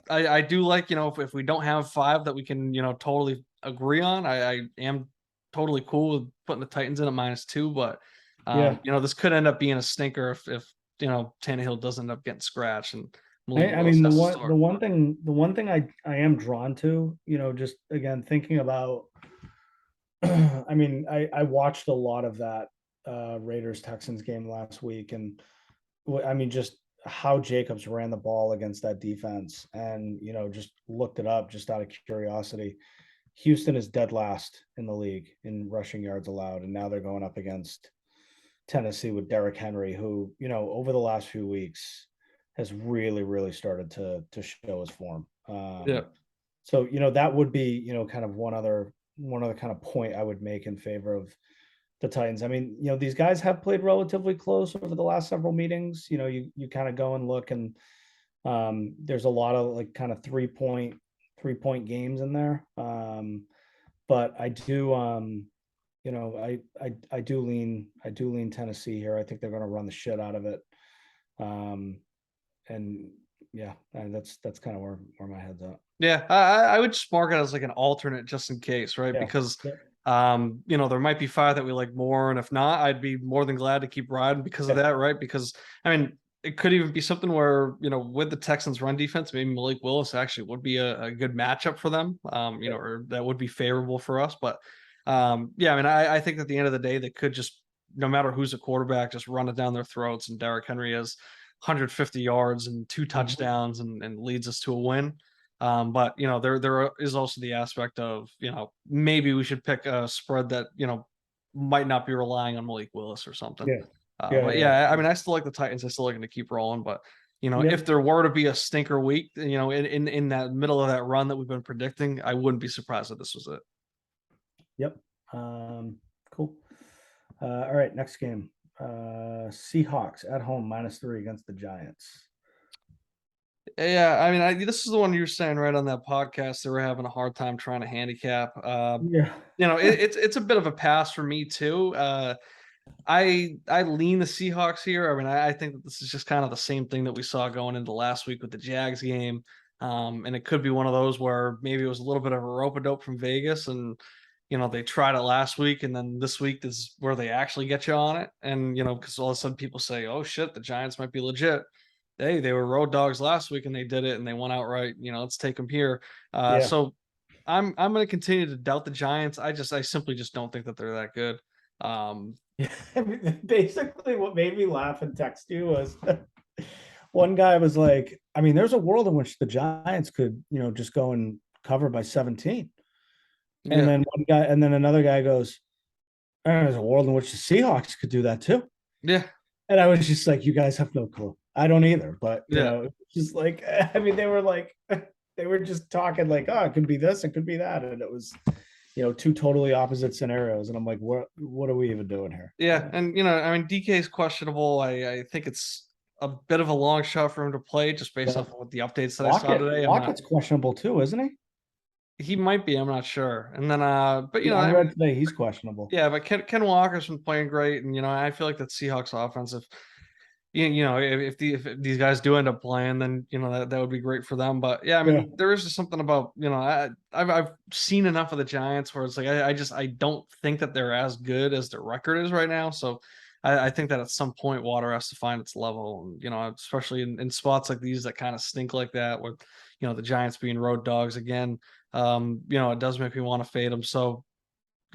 I do like, if we don't have five that we can totally agree on, I am totally cool with putting the Titans in at -2, but Yeah. this could end up being a stinker if Tannehill doesn't end up getting scratched and Malik I Willis mean, has to start. the one thing I am drawn to, just again thinking about, I mean, I watched a lot of that Raiders Texans game last week, and I mean, just how Jacobs ran the ball against that defense, and just looked it up just out of curiosity. Houston is dead last in the league in rushing yards allowed, and now they're going up against Tennessee with Derrick Henry, who over the last few weeks has really, really started to show his form. Yeah, So that would be kind of one other kind of point I would make in favor of the Titans. I mean, these guys have played relatively close over the last several meetings. You kind of go and look, and there's a lot of like kind of 3-point games in there. But I do I do lean Tennessee here. I think they're going to run the shit out of it. Um, and yeah, and that's kind of where my head's at. yeah. I would just mark it as like an alternate just in case, right? Yeah. Because Yep. there might be five that we like more, and if not, I'd be more than glad to keep riding because of Yeah. that, right? Because I mean, it could even be something where with the Texans' run defense, maybe Malik Willis actually would be a good matchup for them, Yep. or that would be favorable for us. But yeah, I mean, I think at the end of the day, they could just, no matter who's a quarterback, just run it down their throats, and Derrick Henry has 150 yards and two Mhm. touchdowns and leads us to a win. But there is also the aspect of maybe we should pick a spread that might not be relying on Malik Willis or something. Yeah. Yeah. But Yeah. yeah, I mean, I still like the Titans. I still like them to keep rolling. But if Yep. there were to be a stinker week, in that middle of that run that we've been predicting, I wouldn't be surprised if this was it. Yep. Cool. All right. Next game. Seahawks at home -3 against the Giants. Yeah, I mean, this is the one you were saying right on that podcast. They were having a hard time trying to handicap. Yeah. It's a bit of a pass for me too. I lean the Seahawks here. I mean, I think that this is just kind of the same thing that we saw going into last week with the Jags game. And it could be one of those where maybe it was a little bit of a rope-a-dope from Vegas, and they tried it last week, and then this week is where they actually get you on it. And because all of a sudden people say, "Oh shit, the Giants might be legit." Hey, they were road dogs last week and they did it and they won outright. Let's take them here. Yeah. So I'm going to continue to doubt the Giants. I simply just don't think that they're that good. Um, I mean, basically, what made me laugh and text you was one guy was like, I mean, there's a world in which the Giants could, just go and cover by 17. And yeah, then another guy goes, there's a world in which the Seahawks could do that too. yeah, And I was just like, you guys have no clue. I don't either. But, yeah. it's just like, I mean, they were like, they were just talking like, oh, it could be this, it could be that. And it was, two totally opposite scenarios. And I'm like, what are we even doing here? Yeah, and I mean, DK is questionable. I think it's a bit of a long shot for him to play, just based Yeah. off of what the updates that I saw today. Lockett's questionable too, isn't he? He might be. I'm not sure. And then, but Yeah, I I read mean, today he's questionable. yeah, but Ken Walker's been playing great, and I feel like that Seahawks offense, if these guys do end up playing, then that would be great for them. But yeah, I Yeah. mean, there is just something about I've seen enough of the Giants where it's like I don't think that they're as good as their record is right now. So I think that at some point water has to find its level, and especially in spots like these that kind of stink like that, with the Giants being road dogs again. It does make me want to fade them. So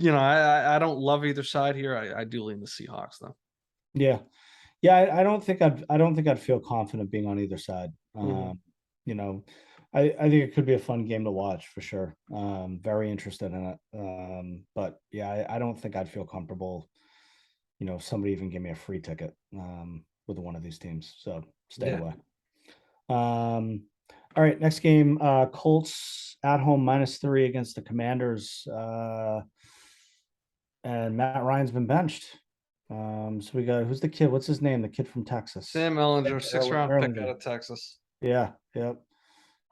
I don't love either side here. I do lean the Seahawks though. Yeah. Yeah, I don't think I'd feel confident being on either side. Mhm. You know, I think it could be a fun game to watch for sure. Very interested in it. But yeah, I don't think I'd feel comfortable, if somebody even gave me a free ticket with one of these teams. So stay Yeah. away. All right, next game, Colts at home -3 against the Commanders. And Matt Ryan's been benched. So we got, who's the kid? What's his name? The kid from Texas. Sam Ellinger, 6th round pick out Erlinger. of Texas. Yeah, yep.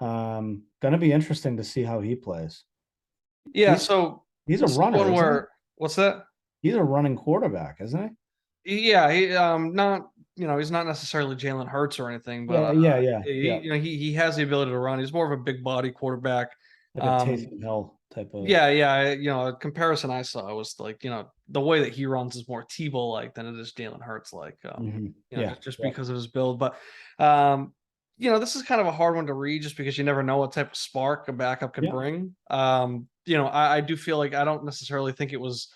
Gonna be interesting to see how he plays. Yeah, He's so he's a this is runner, one isn't he? where what's that? He's a running quarterback, isn't he? Yeah, not he's not necessarily Jalen Hurts or anything, but Yeah, yeah, yeah, yeah. he has the ability to run. He's more of a big body quarterback. Like a Um, Taysom Hill type of. yeah, a comparison I saw was like, the way that he runs is more Tebow like than it is Jalen Hurts like, Yeah, just yeah, because of his build. But this is kind of a hard one to read just because you never know what type of spark a backup can yeah, bring. I do feel like I don't necessarily think it was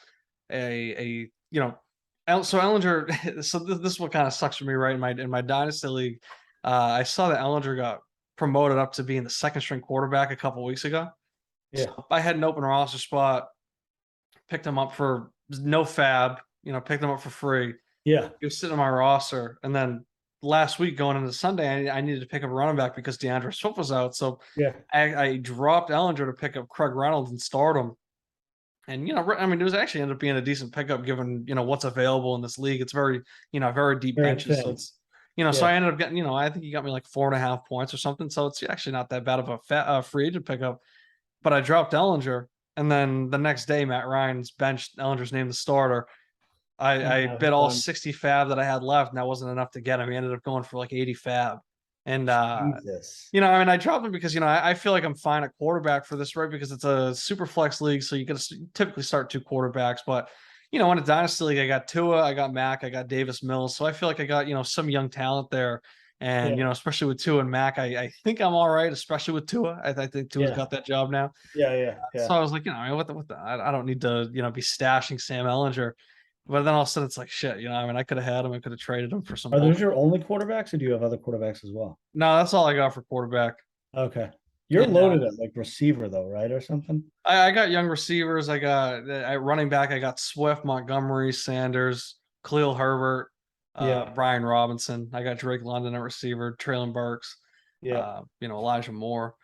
a so Ellinger. So this is what kind of sucks for me, right? In my dynasty league, I saw that Ellinger got promoted up to being the second string quarterback a couple weeks ago. So yeah, I had an open roster spot, picked him up for no fab, picked him up for free. yeah, He was sitting on my roster, and then last week going into Sunday, I needed to pick up a running back because DeAndre Swift was out. So yeah, I dropped Ellinger to pick up Craig Reynolds and start him. And I mean, it was actually ended up being a decent pickup given what's available in this league. It's very deep very benches, so thin. it's so Yeah, I ended up getting I think he got me like 4.5 points or something. So it's actually not that bad of a free agent pickup. But I dropped Ellinger, and then the next day Matt Ryan's benched. Ellinger's named the starter. and I now bid he's all done. 60 fab that I had left, and that wasn't enough to get him. He ended up going for like 80 fab. And Jesus. I mean, I dropped him because I feel like I'm fine at quarterback for this, right? Because it's a super flex league, so you can typically start two quarterbacks. But in a dynasty league, I got Tua, I got Mac, I got Davis Mills, so I feel like I got some young talent there. And Yeah, especially with Tua and Mac, I think I'm all right, especially with Tua. I think Tua's yeah, got that job now. yeah, yeah, So yeah. I was like, I mean, what the I don't need to, be stashing Sam Ellinger. But then all of a sudden it's like shit, I mean, I could have had him, I could have traded him for some Are bull. those your only quarterbacks, or do you have other quarterbacks as well? No, that's all I got for quarterback. Okay. You're And loaded at like receiver though, right? Or something? I got young receivers. I got at running back, I got Swift, Montgomery, Sanders, Khalil Herbert, Yeah. Brian Robinson. I got Drake London at receiver, Traylon Burks, Yeah. Elijah Moore.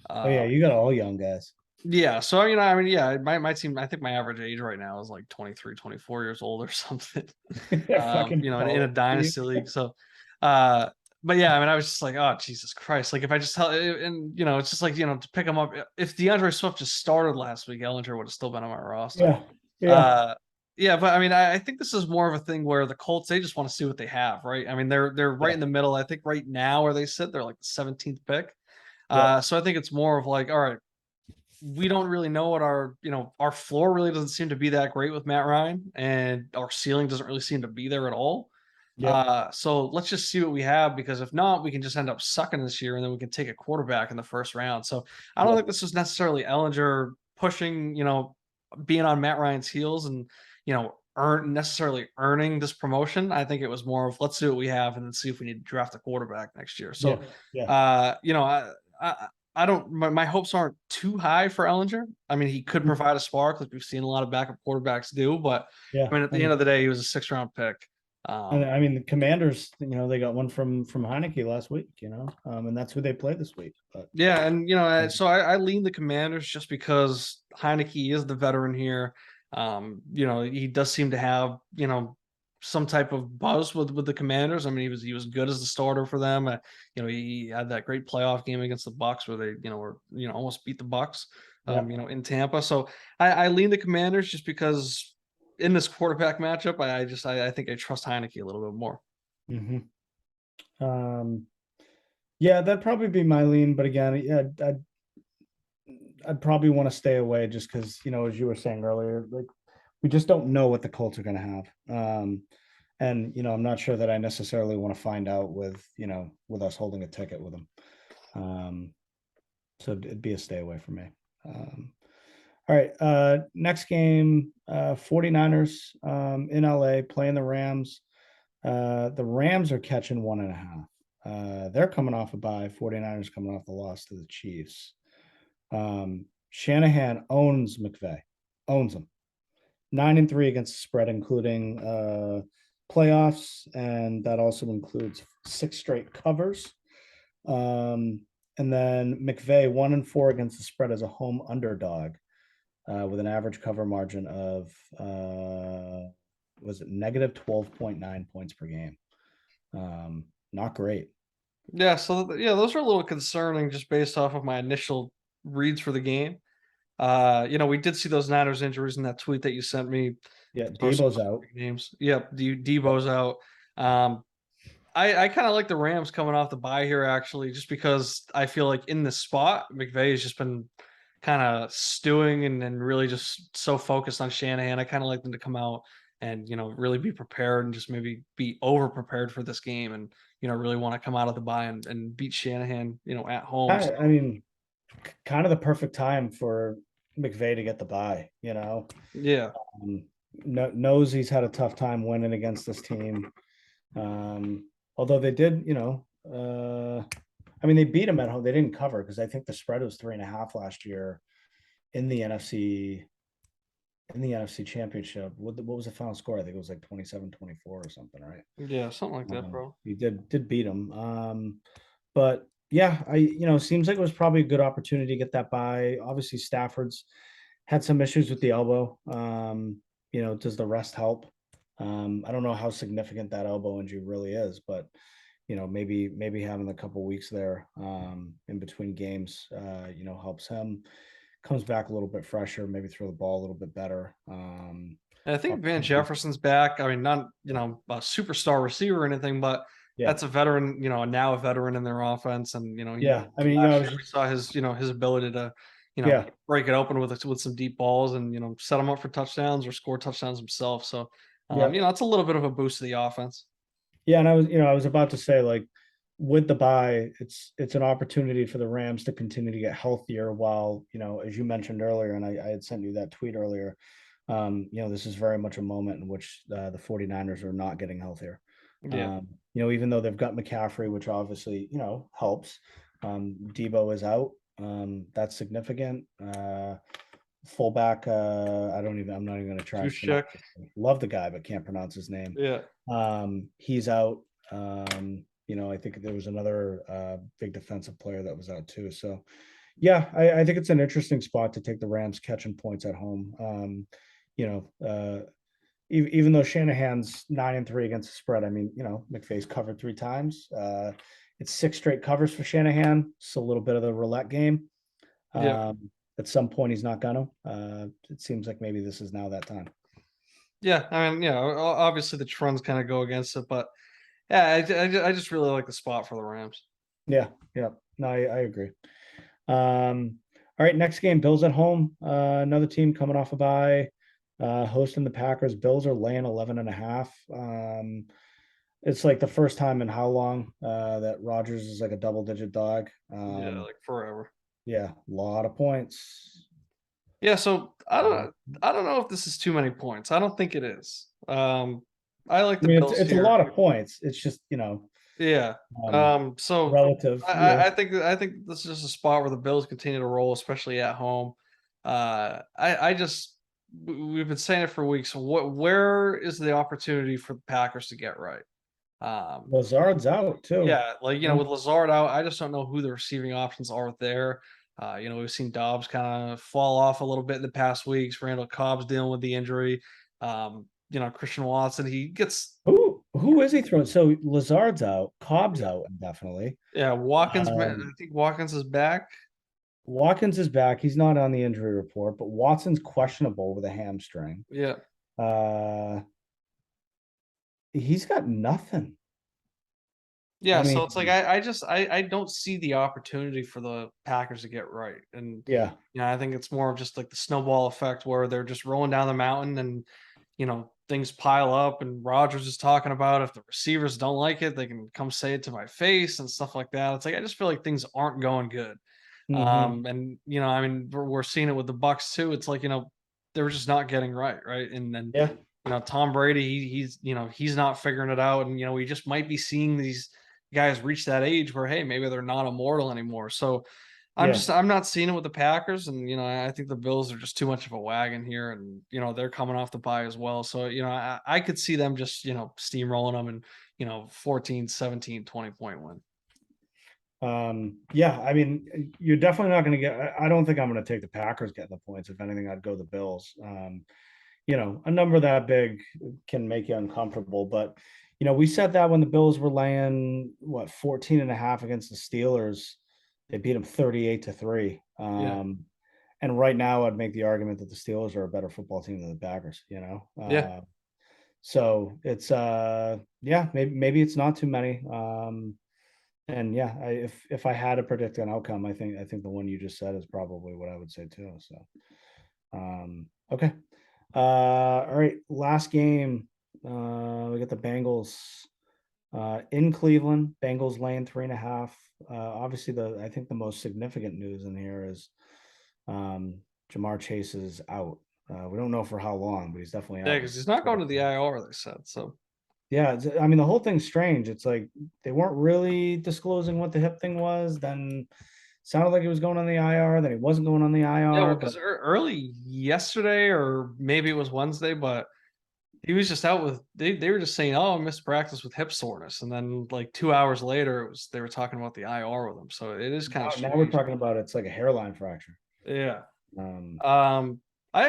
Oh yeah, Uh, you got all young guys. yeah, so I mean, yeah, my team, I think my average age right now is like 23, 24 years old or something. Fucking In a college team. dynasty league. So, uh, but yeah, I mean, I was just like, oh Jesus Christ! Like if I just held, and it's just like to pick him up. If DeAndre Swift just started last week, Ellinger would have still been on my roster. Yeah. Yeah. Uh, yeah, but I mean, I think this is more of a thing where the Colts they just want to see what they have, right? I mean, they're right Yeah. in the middle. I think right now where they sit, they're like the 17th pick. Yeah. So I think it's more of like, all right, we don't really know what our floor really doesn't seem to be that great with Matt Ryan, and our ceiling doesn't really seem to be there at all. Yep. So let's just see what we have, because if not, we can just end up sucking this year, and then we can take a quarterback in the first round. So I don't Yeah. think this is necessarily Ellinger pushing, being on Matt Ryan's heels and necessarily earning this promotion. I think it was more of let's see what we have and then see if we need to draft a quarterback next year. Yeah. So Yeah. uh, you know, I don't my hopes aren't too high for Ellinger. I mean, he could provide a spark like we've seen a lot of backup quarterbacks do, but Yeah. I mean, at the end of the day, he was a 6th round pick. And Um, I mean the Commanders, they got one from Heineke last week, and that's who they play this week. But yeah, and so I lean the Commanders just because Heineke is the veteran here. He does seem to have some type of buzz with the Commanders. I mean, he was good as the starter for them. He had that great playoff game against the Bucks where they were almost beat the Bucks. yeah. In Tampa. So I lean the Commanders just because in this quarterback matchup, I think I trust Heineke a little bit more. Hmm. Yeah, that'd probably be my lean, but again, yeah, I'd probably want to stay away just because, as you were saying earlier, like we just don't know what the Colts are going to have. And I'm not sure that I necessarily want to find out with us holding a ticket with them. So it'd be a stay away for me. All right. Next game, 49ers in LA playing the Rams. The Rams are catching 1.5. They're coming off a bye. 49ers coming off the loss to the Chiefs. Shanahan owns McVay, owns them. 9-3 against the spread, including playoffs, and that also includes 6 straight covers. And then McVay 1-4 against the spread as a home underdog, with an average cover margin of was it negative 12.9 points per game. Not great. Yeah, so yeah, those are a little concerning just based off of my initial reads for the game. We did see those Niners injuries in that tweet that you sent me. Yeah, Those Debo's out. names. Yep, Debo's out. Um, I kind of like the Rams coming off the bye here, actually, just because I feel like in this spot, McVay has just been kind of stewing and really just so focused on Shanahan. I kind of like them to come out and really be prepared and just maybe be over prepared for this game and really want to come out of the bye and beat Shanahan at home. So, I mean, kind of the perfect time for McVay to get the bye. yeah, Knows he's had a tough time winning against this team. Although they did, they beat him at home. They didn't cover because I think the spread was 3.5 last year in the NFC Championship. What was the final score? I think it was like 27-24 or something, right? yeah, something like that, bro. He did beat him. But yeah, seems like it was probably a good opportunity to get that by. Obviously, Stafford's had some issues with the elbow. Does the rest help? I don't know how significant that elbow injury really is, but maybe having a couple weeks there in between games, helps him. Comes back a little bit fresher, maybe throw the ball a little bit better. And I think Van Jefferson's back. I mean, not a superstar receiver or anything, but Yeah, that's a veteran. Now a veteran in their offense, and yeah. I mean, last year we saw his ability to yeah, break it open with some deep balls and set him up for touchdowns or score touchdowns himself. So yeah. it's a little bit of a boost to the offense. Yeah, and I was about to say, like, with the bye, it's an opportunity for the Rams to continue to get healthier while, as you mentioned earlier, and I had sent you that tweet earlier, this is very much a moment in which the 49ers are not getting healthier. Yeah, Even though they've got McCaffrey, which obviously, helps. Debo is out. That's significant. Fullback, I'm not even going to try to juice pronounce check. it. Love the guy, but can't pronounce his name. Yeah, He's out. I think there was another big defensive player that was out too. So, yeah, I think it's an interesting spot to take the Rams catching points at home. You know, even though Shanahan's 9-3 against the spread, I mean, McVay's covered 3 times. It's 6 straight covers for Shanahan. It's a little bit of the roulette game. yeah. At some point, he's not gonna. It seems like maybe this is now that time. Yeah, I mean, obviously the trends kind of go against it, but yeah, I just really like the spot for the Rams. Yeah, yeah. No, I agree. All right, next game, Bills at home. Another team coming off a bye, hosting the Packers. Bills are laying 11.5. It's like the first time in how long that Rodgers is like a double-digit dog. Yeah, like forever. Yeah, a lot of points. Yeah, so I don't know if this is too many points. I don't think it is. I like I the mean, Bills it's a here. lot of points. It's just Yeah. um, So relative. I think this is just a spot where the Bills continue to roll, especially at home. I just we've been saying it for weeks. Where is the opportunity for the Packers to get right? Um, Lazard's out too. yeah, like Yeah. with Lazard out, I just don't know who the receiving options are there. We've seen Dobbs kind of fall off a little bit in the past weeks. Randall Cobb's dealing with the injury. Christian Watson, he gets Who is he throwing? So Lazard's out, Cobb's out indefinitely. yeah, Watkins. I Um, think Watkins is back. Watkins is back. He's not on the injury report, but Watson's questionable with a hamstring. Yeah, Uh, he's got nothing. Yeah, I so it's like mean, I don't see the opportunity for the Packers to get right. And yeah. I think it's more of just like the snowball effect where they're just rolling down the mountain and things pile up and Rogers is talking about if the receivers don't like it, they can come say it to my face and stuff like that. It's like I just feel like things aren't going good. Hmm. And I mean, we're seeing it with the Bucks too. It's like, they were just not getting right. And then, Yeah. Tom Brady, he's not figuring it out. And, we just might be seeing these guys reach that age where, hey, maybe they're not immortal anymore. So Yeah. I'm not seeing it with the Packers. And, I think the Bills are just too much of a wagon here. And, they're coming off the bye as well. So, I could see them just, steamrolling them and, 14, 17, 20 point win. Yeah, I mean, you're definitely not going to get. I don't think I'm going to take the Packers getting the points. If anything, I'd go the Bills. A number that big can make you uncomfortable, but we said that when the Bills were laying 14 and a half against the Steelers, they beat them 38-3. Yeah. And right now, I'd make the argument that the Steelers are a better football team than the Packers. Yeah. So it's yeah, maybe it's not too many. And yeah, if I had to predict an outcome, I think the one you just said is probably what I would say too. So okay. All right, last game. We got the Bengals in Cleveland. Bengals laying 3.5. Obviously, I think the most significant news in here is um, Jamar Chase is out. We don't know for how long, but he's definitely Yeah. out. Because he's not going to the IR, they said. So, Yeah, I mean the whole thing's strange. It's like they weren't really disclosing what the hip thing was. Then sounded like he was going on the IR. Then he wasn't going on the yeah, well, IR. But because early yesterday or maybe it was Wednesday, but he was just out with they were just saying, "Oh, I missed practice with hip soreness," and then like 2 hours later, they were talking about the IR with him. So it is kind of now we're strange. talking about it's like a hairline fracture. Yeah. Um, Um. I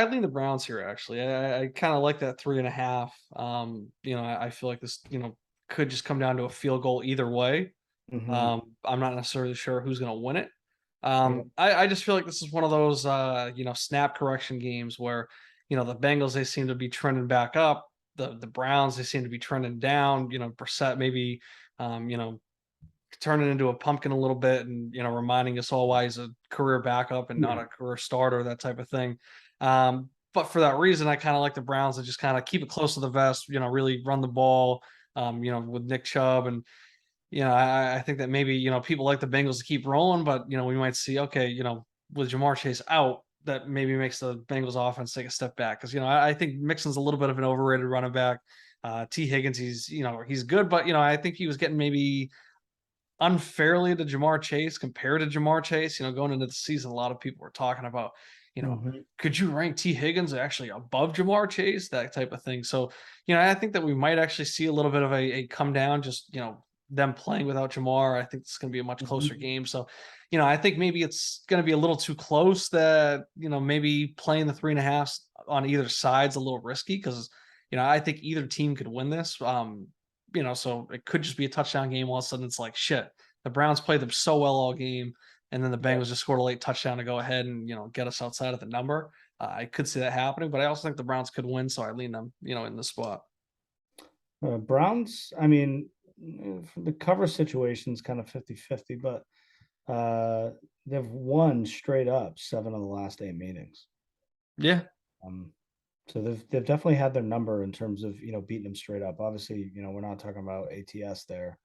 lean the Browns here. Actually, I kind of like that 3.5. I feel like this, could just come down to a field goal either way. mhm. I'm not necessarily sure who's going to win it. Yeah. I just feel like this is one of those, snap correction games where, the Bengals, they seem to be trending back up. The Browns, they seem to be trending down. Brissett maybe, turning into a pumpkin a little bit and, reminding us all why he's a career backup and not Yeah. a career starter, that type of thing. But for that reason, I kind of like the Browns to just kind of keep it close to the vest, really run the ball, with Nick Chubb. And I think that maybe, people like the Bengals to keep rolling, but, we might see, okay, with Jamar Chase out, that maybe makes the Bengals offense take a step back. Cause, I think Mixon's a little bit of an overrated running back. T. Higgins, he's good, but, I think he was getting maybe unfairly to Jamar Chase compared to Jamar Chase. Going into the season, a lot of people were talking about, Mhm. could you rank T. Higgins actually above Jamar Chase? That type of thing. So, I think that we might actually see a little bit of a come down, just, them playing without Jamar. I think it's going to be a much closer Mhm. game. So, I think maybe it's going to be a little too close that, maybe playing the 3.5 on either side's a little risky because, I think either team could win this. So it could just be a touchdown game. All of a sudden, it's like shit. The Browns played them so well all game, and then the Yeah. Bengals just scored a late touchdown to go ahead and get us outside of the number. I could see that happening, but I also think the Browns could win, so I lean them, in the spot. Browns, I mean, the cover situation's kind of 50-50, but uh, they've won straight up 7 of the last 8 meetings. Yeah. Um, so they've definitely had their number in terms of beating them straight up. Obviously, we're not talking about ATS there.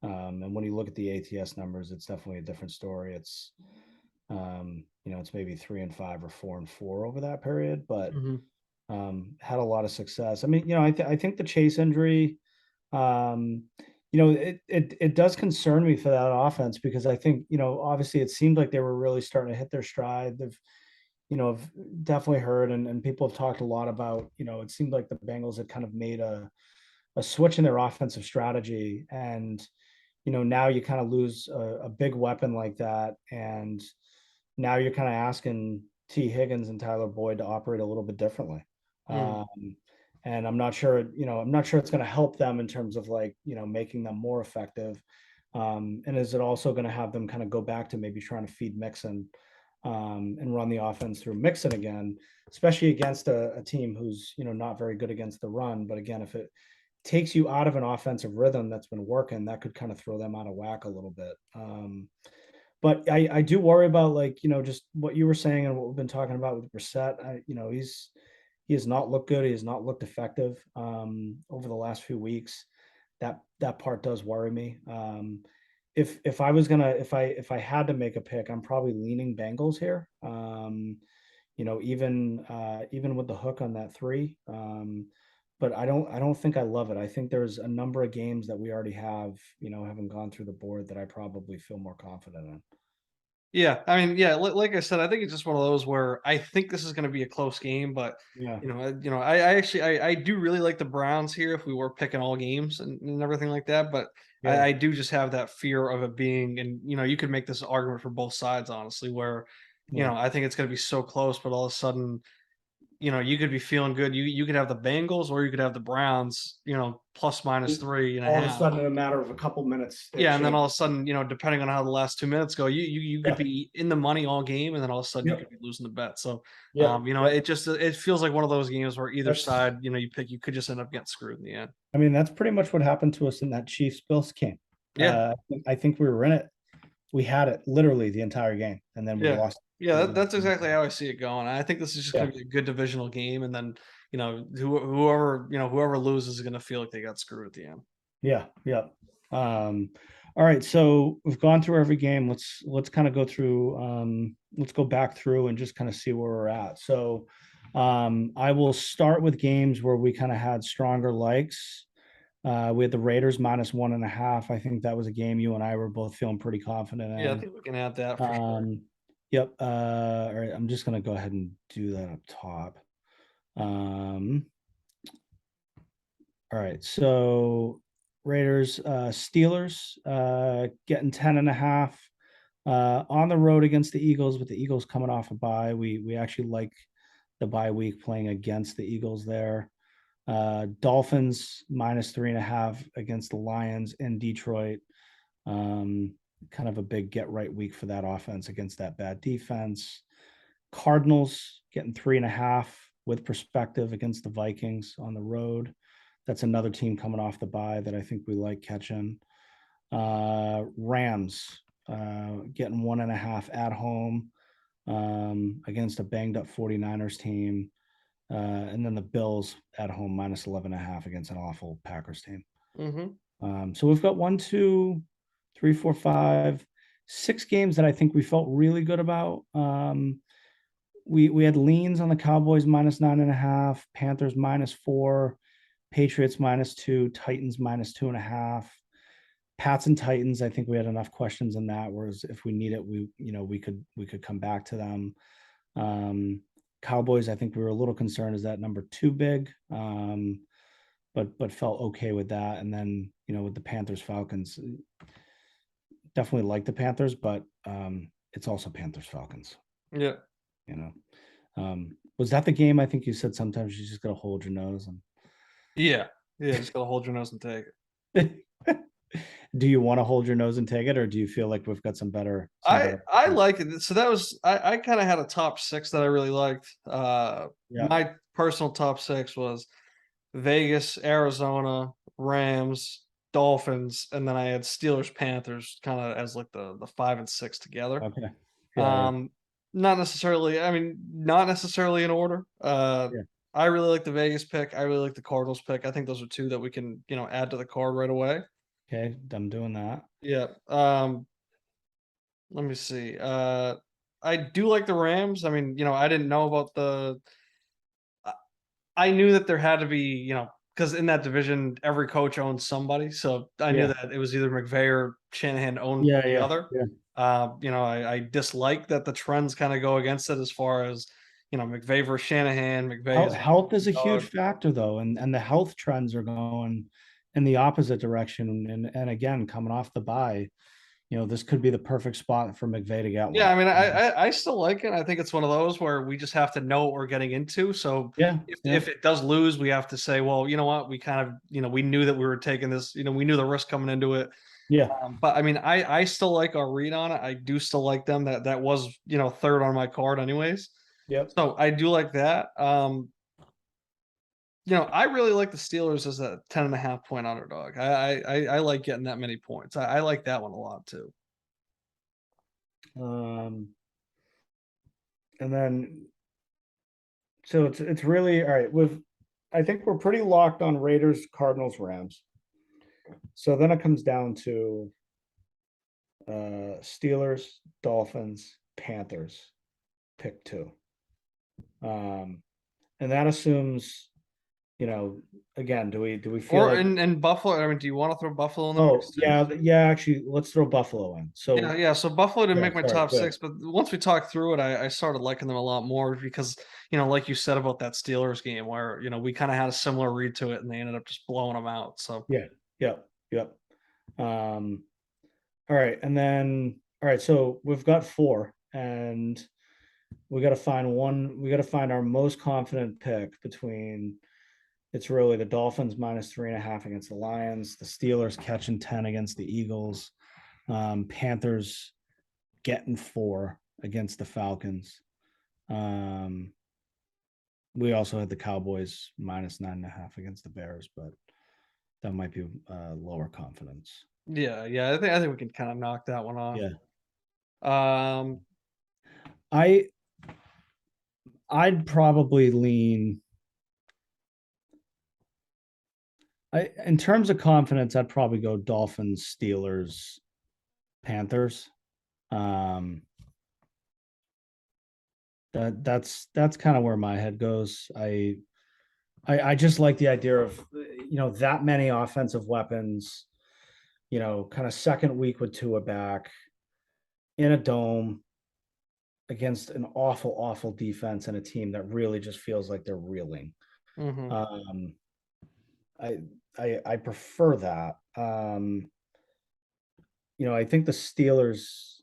And when you look at the ATS numbers, it's definitely a different story. It's maybe 3-5 or 4-4 over that period, but Hmm. had a lot of success. I mean, I think the Chase injury, um, it does concern me for that offense because I think, obviously it seemed like they were really starting to hit their stride. I've definitely heard and people have talked a lot about, it seemed like the Bengals had kind of made a switch in their offensive strategy. And, now you kind of lose a big weapon like that. And now you're kind of asking T. Higgins and Tyler Boyd to operate a little bit differently. Mm. And I'm not sure it's going to help them in terms of like, making them more effective. And is it also going to have them kind of go back to maybe trying to feed Mixon and run the offense through Mixon again, especially against a team who's, not very good against the run. But again, if takes you out of an offensive rhythm that's been working, that could kind of throw them out of whack a little bit. But I do worry about, like, just what you were saying and what we've been talking about with Brissett. He has not looked good. He has not looked effective over the last few weeks. That part does worry me. If I was gonna if I had to make a pick, I'm probably leaning Bengals here. Even with the hook on that three. But I don't think I love it. I think there's a number of games that we already have, having gone through the board, that I probably feel more confident in. Yeah, I mean, yeah, like I said, I think it's just one of those where I think this is going to be a close game, but Yeah, I actually I do really like the Browns here if we were picking all games and everything like that, but yeah, I do just have that fear of it being, and you could make this argument for both sides, honestly, where yeah. I think it's going to be so close, but all of a sudden you could be feeling good. You could have the Bengals or you could have the Browns, plus minus three and a All of a half. sudden, in a matter of a couple minutes, it Yeah, and then all changed. of a sudden, depending on how the last 2 minutes go, you could Yeah, be in the money all game, and then all of a sudden you yep, could be losing the bet. So, yep, yep. it feels like one of those games where either That's, side, you pick, you could just end up getting screwed in the end. I mean, that's pretty much what happened to us in that Chiefs Bills game. Yeah, I think we were in it. We had it literally the entire game, and then we yeah, lost. yeah. That's exactly how I see it going. I think this is just Yeah, going to be a good divisional game, and then whoever loses is going to feel like they got screwed at the end. yeah, yeah. All right, so we've gone through every game. Let's kind of go through. Let's go back through and just kind of see where we're at. So, I will start with games where we kind of had stronger likes. We had the Raiders -1.5. I think that was a game you and I were both feeling pretty confident Yeah, I in. think we can add that for sure. Yep. All right, I'm just gonna go ahead and do that up top. Um, all right, so Raiders, Steelers, getting 10.5 on the road against the Eagles, with the Eagles coming off a bye. We actually like the bye week playing against the Eagles there. Dolphins -3.5 against the Lions in Detroit. Kind of a big get right week for that offense against that bad defense. Cardinals getting 3.5 with perspective against the Vikings on the road. That's another team coming off the bye that I think we like catching. Rams getting 1.5 at home against a banged up 49ers team. And then the Bills at home -11.5 against an awful Packers team. Hmm. So we've got 1, 2, 3, 4, 5, 6 games that I think we felt really good about. We had leans on the Cowboys -9.5, Panthers -4, Patriots -2, Titans -2.5. Pats and Titans, I think we had enough questions in that. Whereas if we need it, we could come back to them. Cowboys, I think we were a little concerned, is that number too big? But felt okay with that. And then with the Panthers Falcons, definitely like the Panthers, but it's also Panthers Falcons. Yeah, You know, was that the game? I think you said sometimes you just gotta hold your nose yeah, yeah. Just gotta hold your nose and take it. and. Do you want to hold your nose and take it, or do you feel like we've got some better I options? like it. So that was I kind of had a top six that I really liked. Yeah. My personal top six was Vegas, Arizona, Rams, Dolphins, and then I had Steelers, Panthers, kind of as like the 5 and 6 together. Okay. Yeah. Yeah. Um, not necessarily. I mean, not necessarily in order. Yeah. I really like the Vegas pick. I really like the Cardinals pick. I think those are two that we can add to the card right away. Okay. I'm doing that. Yeah. Let me see. I do like the Rams. I mean, I didn't know about I I knew that there had to be, because in that division, every coach owns somebody. So I knew Yeah. that it was either McVay or Shanahan owned Yeah. the Yeah. other. Yeah. I dislike that the trends kind of go against it as far as, McVay versus Shanahan. McVay is Health is a huge dog. factor, though, and the health trends are going in the opposite direction. And again, coming off the bye, this could be the perfect spot for McVay to get Yeah, one. I mean, I still like it. I think it's one of those where we just have to know what we're getting into. So Yeah. Yeah. if it does lose, we have to say, well, you know what, we kind of, we knew that we were taking this, we knew the risk coming into it. Yeah. But I mean, I still like our read on it. I do still like them. That was, third on my card anyways. Yep. So I do like that. I really like the Steelers as a 10.5 point underdog. I like getting that many points. I like that one a lot too. Um, and then so it's really all right. I think we're pretty locked on Raiders, Cardinals, Rams. So then it comes down to Steelers, Dolphins, Panthers, pick two. Um, and that assumes, you know, again, do we feel Or like in Buffalo, I mean, do you want to throw Buffalo in the oh mix too? yeah, yeah, actually let's throw Buffalo in. Yeah, So yeah. So Buffalo didn't yeah, make my sorry, top good. six, but once we talked through it, I started liking them a lot more because, like you said about that Steelers game where, we kind of had a similar read to it and they ended up just blowing them out. So Yeah, yep, yep. All right, and then all right, so we've got four, and we got to find one. We got to find our most confident pick between. It's really the Dolphins -3.5 against the Lions, the Steelers catching 10 against the Eagles, Panthers getting 4 against the Falcons. We also had the Cowboys -9.5 against the Bears, but that might be lower confidence. yeah, yeah. I think we can kind of knock that one off. Yeah, Um, I I'd probably lean. In terms of confidence, I'd probably go Dolphins, Steelers, Panthers. Um, that's kind of where my head goes. I just like the idea of that many offensive weapons. Kind of second week with Tua back in a dome against an awful defense and a team that really just feels like they're reeling. mhm. Um, I I prefer that. I think the Steelers,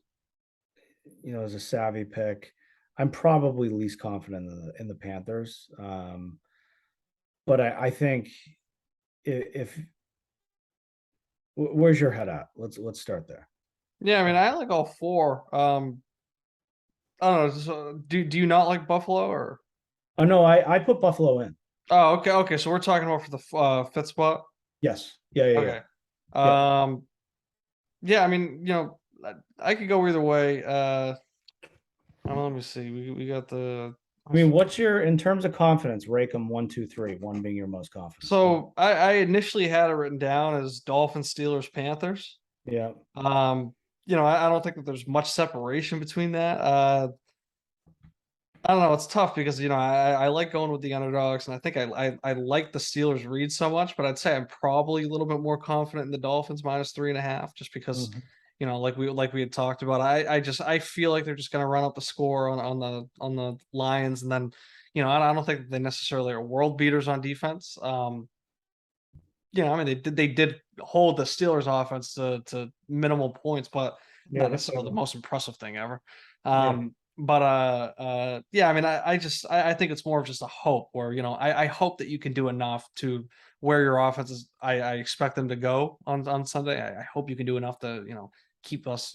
is a savvy pick. I'm probably least confident in the Panthers. But I think if where's your head at? Let's start there. Yeah, I mean, I like all four. I don't know. So do you not like Buffalo or? Oh no, I put Buffalo in. Oh, okay, okay. So we're talking about for the fifth spot. Yes. Yeah. Okay. Yep. Um, yeah. I mean, I could go either way. Let me see. We got the. I mean, what's your in terms of confidence? Rate them 1, 2, 3. One being your most confident. So I initially had it written down as Dolphins, Steelers, Panthers. Yeah. I don't think that there's much separation between that. I don't know. It's tough because I like going with the underdogs, and I think I like the Steelers read so much, but I'd say I'm probably a little bit more confident in the Dolphins -3.5, just because Mhm. like we had talked about. I feel like they're just going to run up the score on the Lions, and then I don't think that they necessarily are world beaters on defense. I mean they did hold the Steelers offense to minimal points, but Yeah, not that's necessarily the fair. most impressive thing ever. Yeah. But yeah, I mean I think it's more of just a hope where I hope that you can do enough to where your offense is. I expect them to go on Sunday. I hope you can do enough to keep us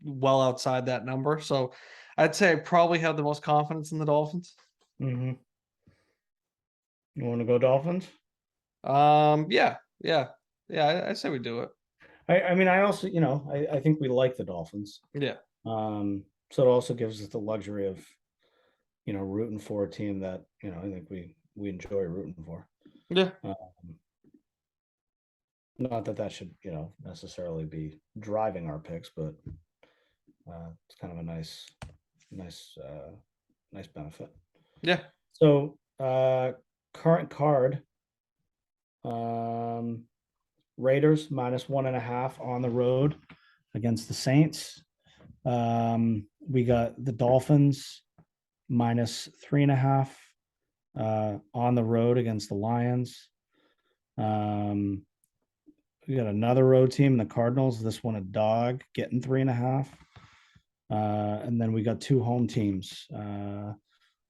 well outside that number. So I'd say I probably have the most confidence in the Dolphins. Hmm. You want to go Dolphins? Yeah, yeah, yeah. I say we do it. I mean, I also, I think we like the Dolphins. Yeah. So it also gives us the luxury of, rooting for a team that, I think we enjoy rooting for. Yeah. Um, Not that that should, necessarily be driving our picks, but it's kind of a nice, nice benefit. Yeah. So, current card, um, Raiders -1.5 on the road against the Saints. We got the Dolphins -3.5 on the road against the Lions. Um, we got another road team, the Cardinals. This one a dog getting 3.5. And then we got two home teams.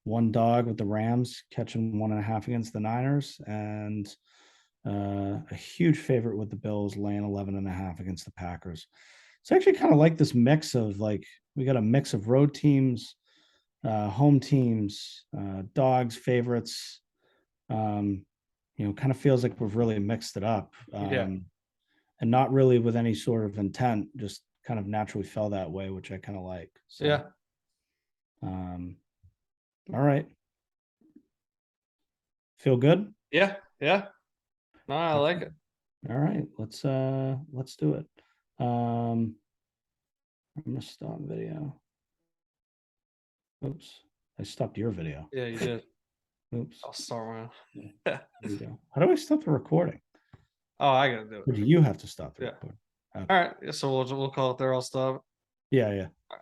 One dog with the Rams catching 1.5 against the Niners, and a huge favorite with the Bills laying 11.5 against the Packers. So I actually kind of like this mix of like we got a mix of road teams, home teams, dogs, favorites. kind of feels like we've really mixed it up. Yeah. And not really with any sort of intent, just kind of naturally fell that way, which I kind of like. So, Yeah. All right. Feel good? Yeah. Yeah. No, I like it. All right, let's do it. I'm gonna stop video. Oops, I stopped your video. Yeah, you did. Oops. I'll start one. There we go. How do I stop the recording? Oh, I gotta do Or it. do you have to stop the Yeah. recording? All right. Yeah, so we'll call it there. I'll stop. Yeah, yeah.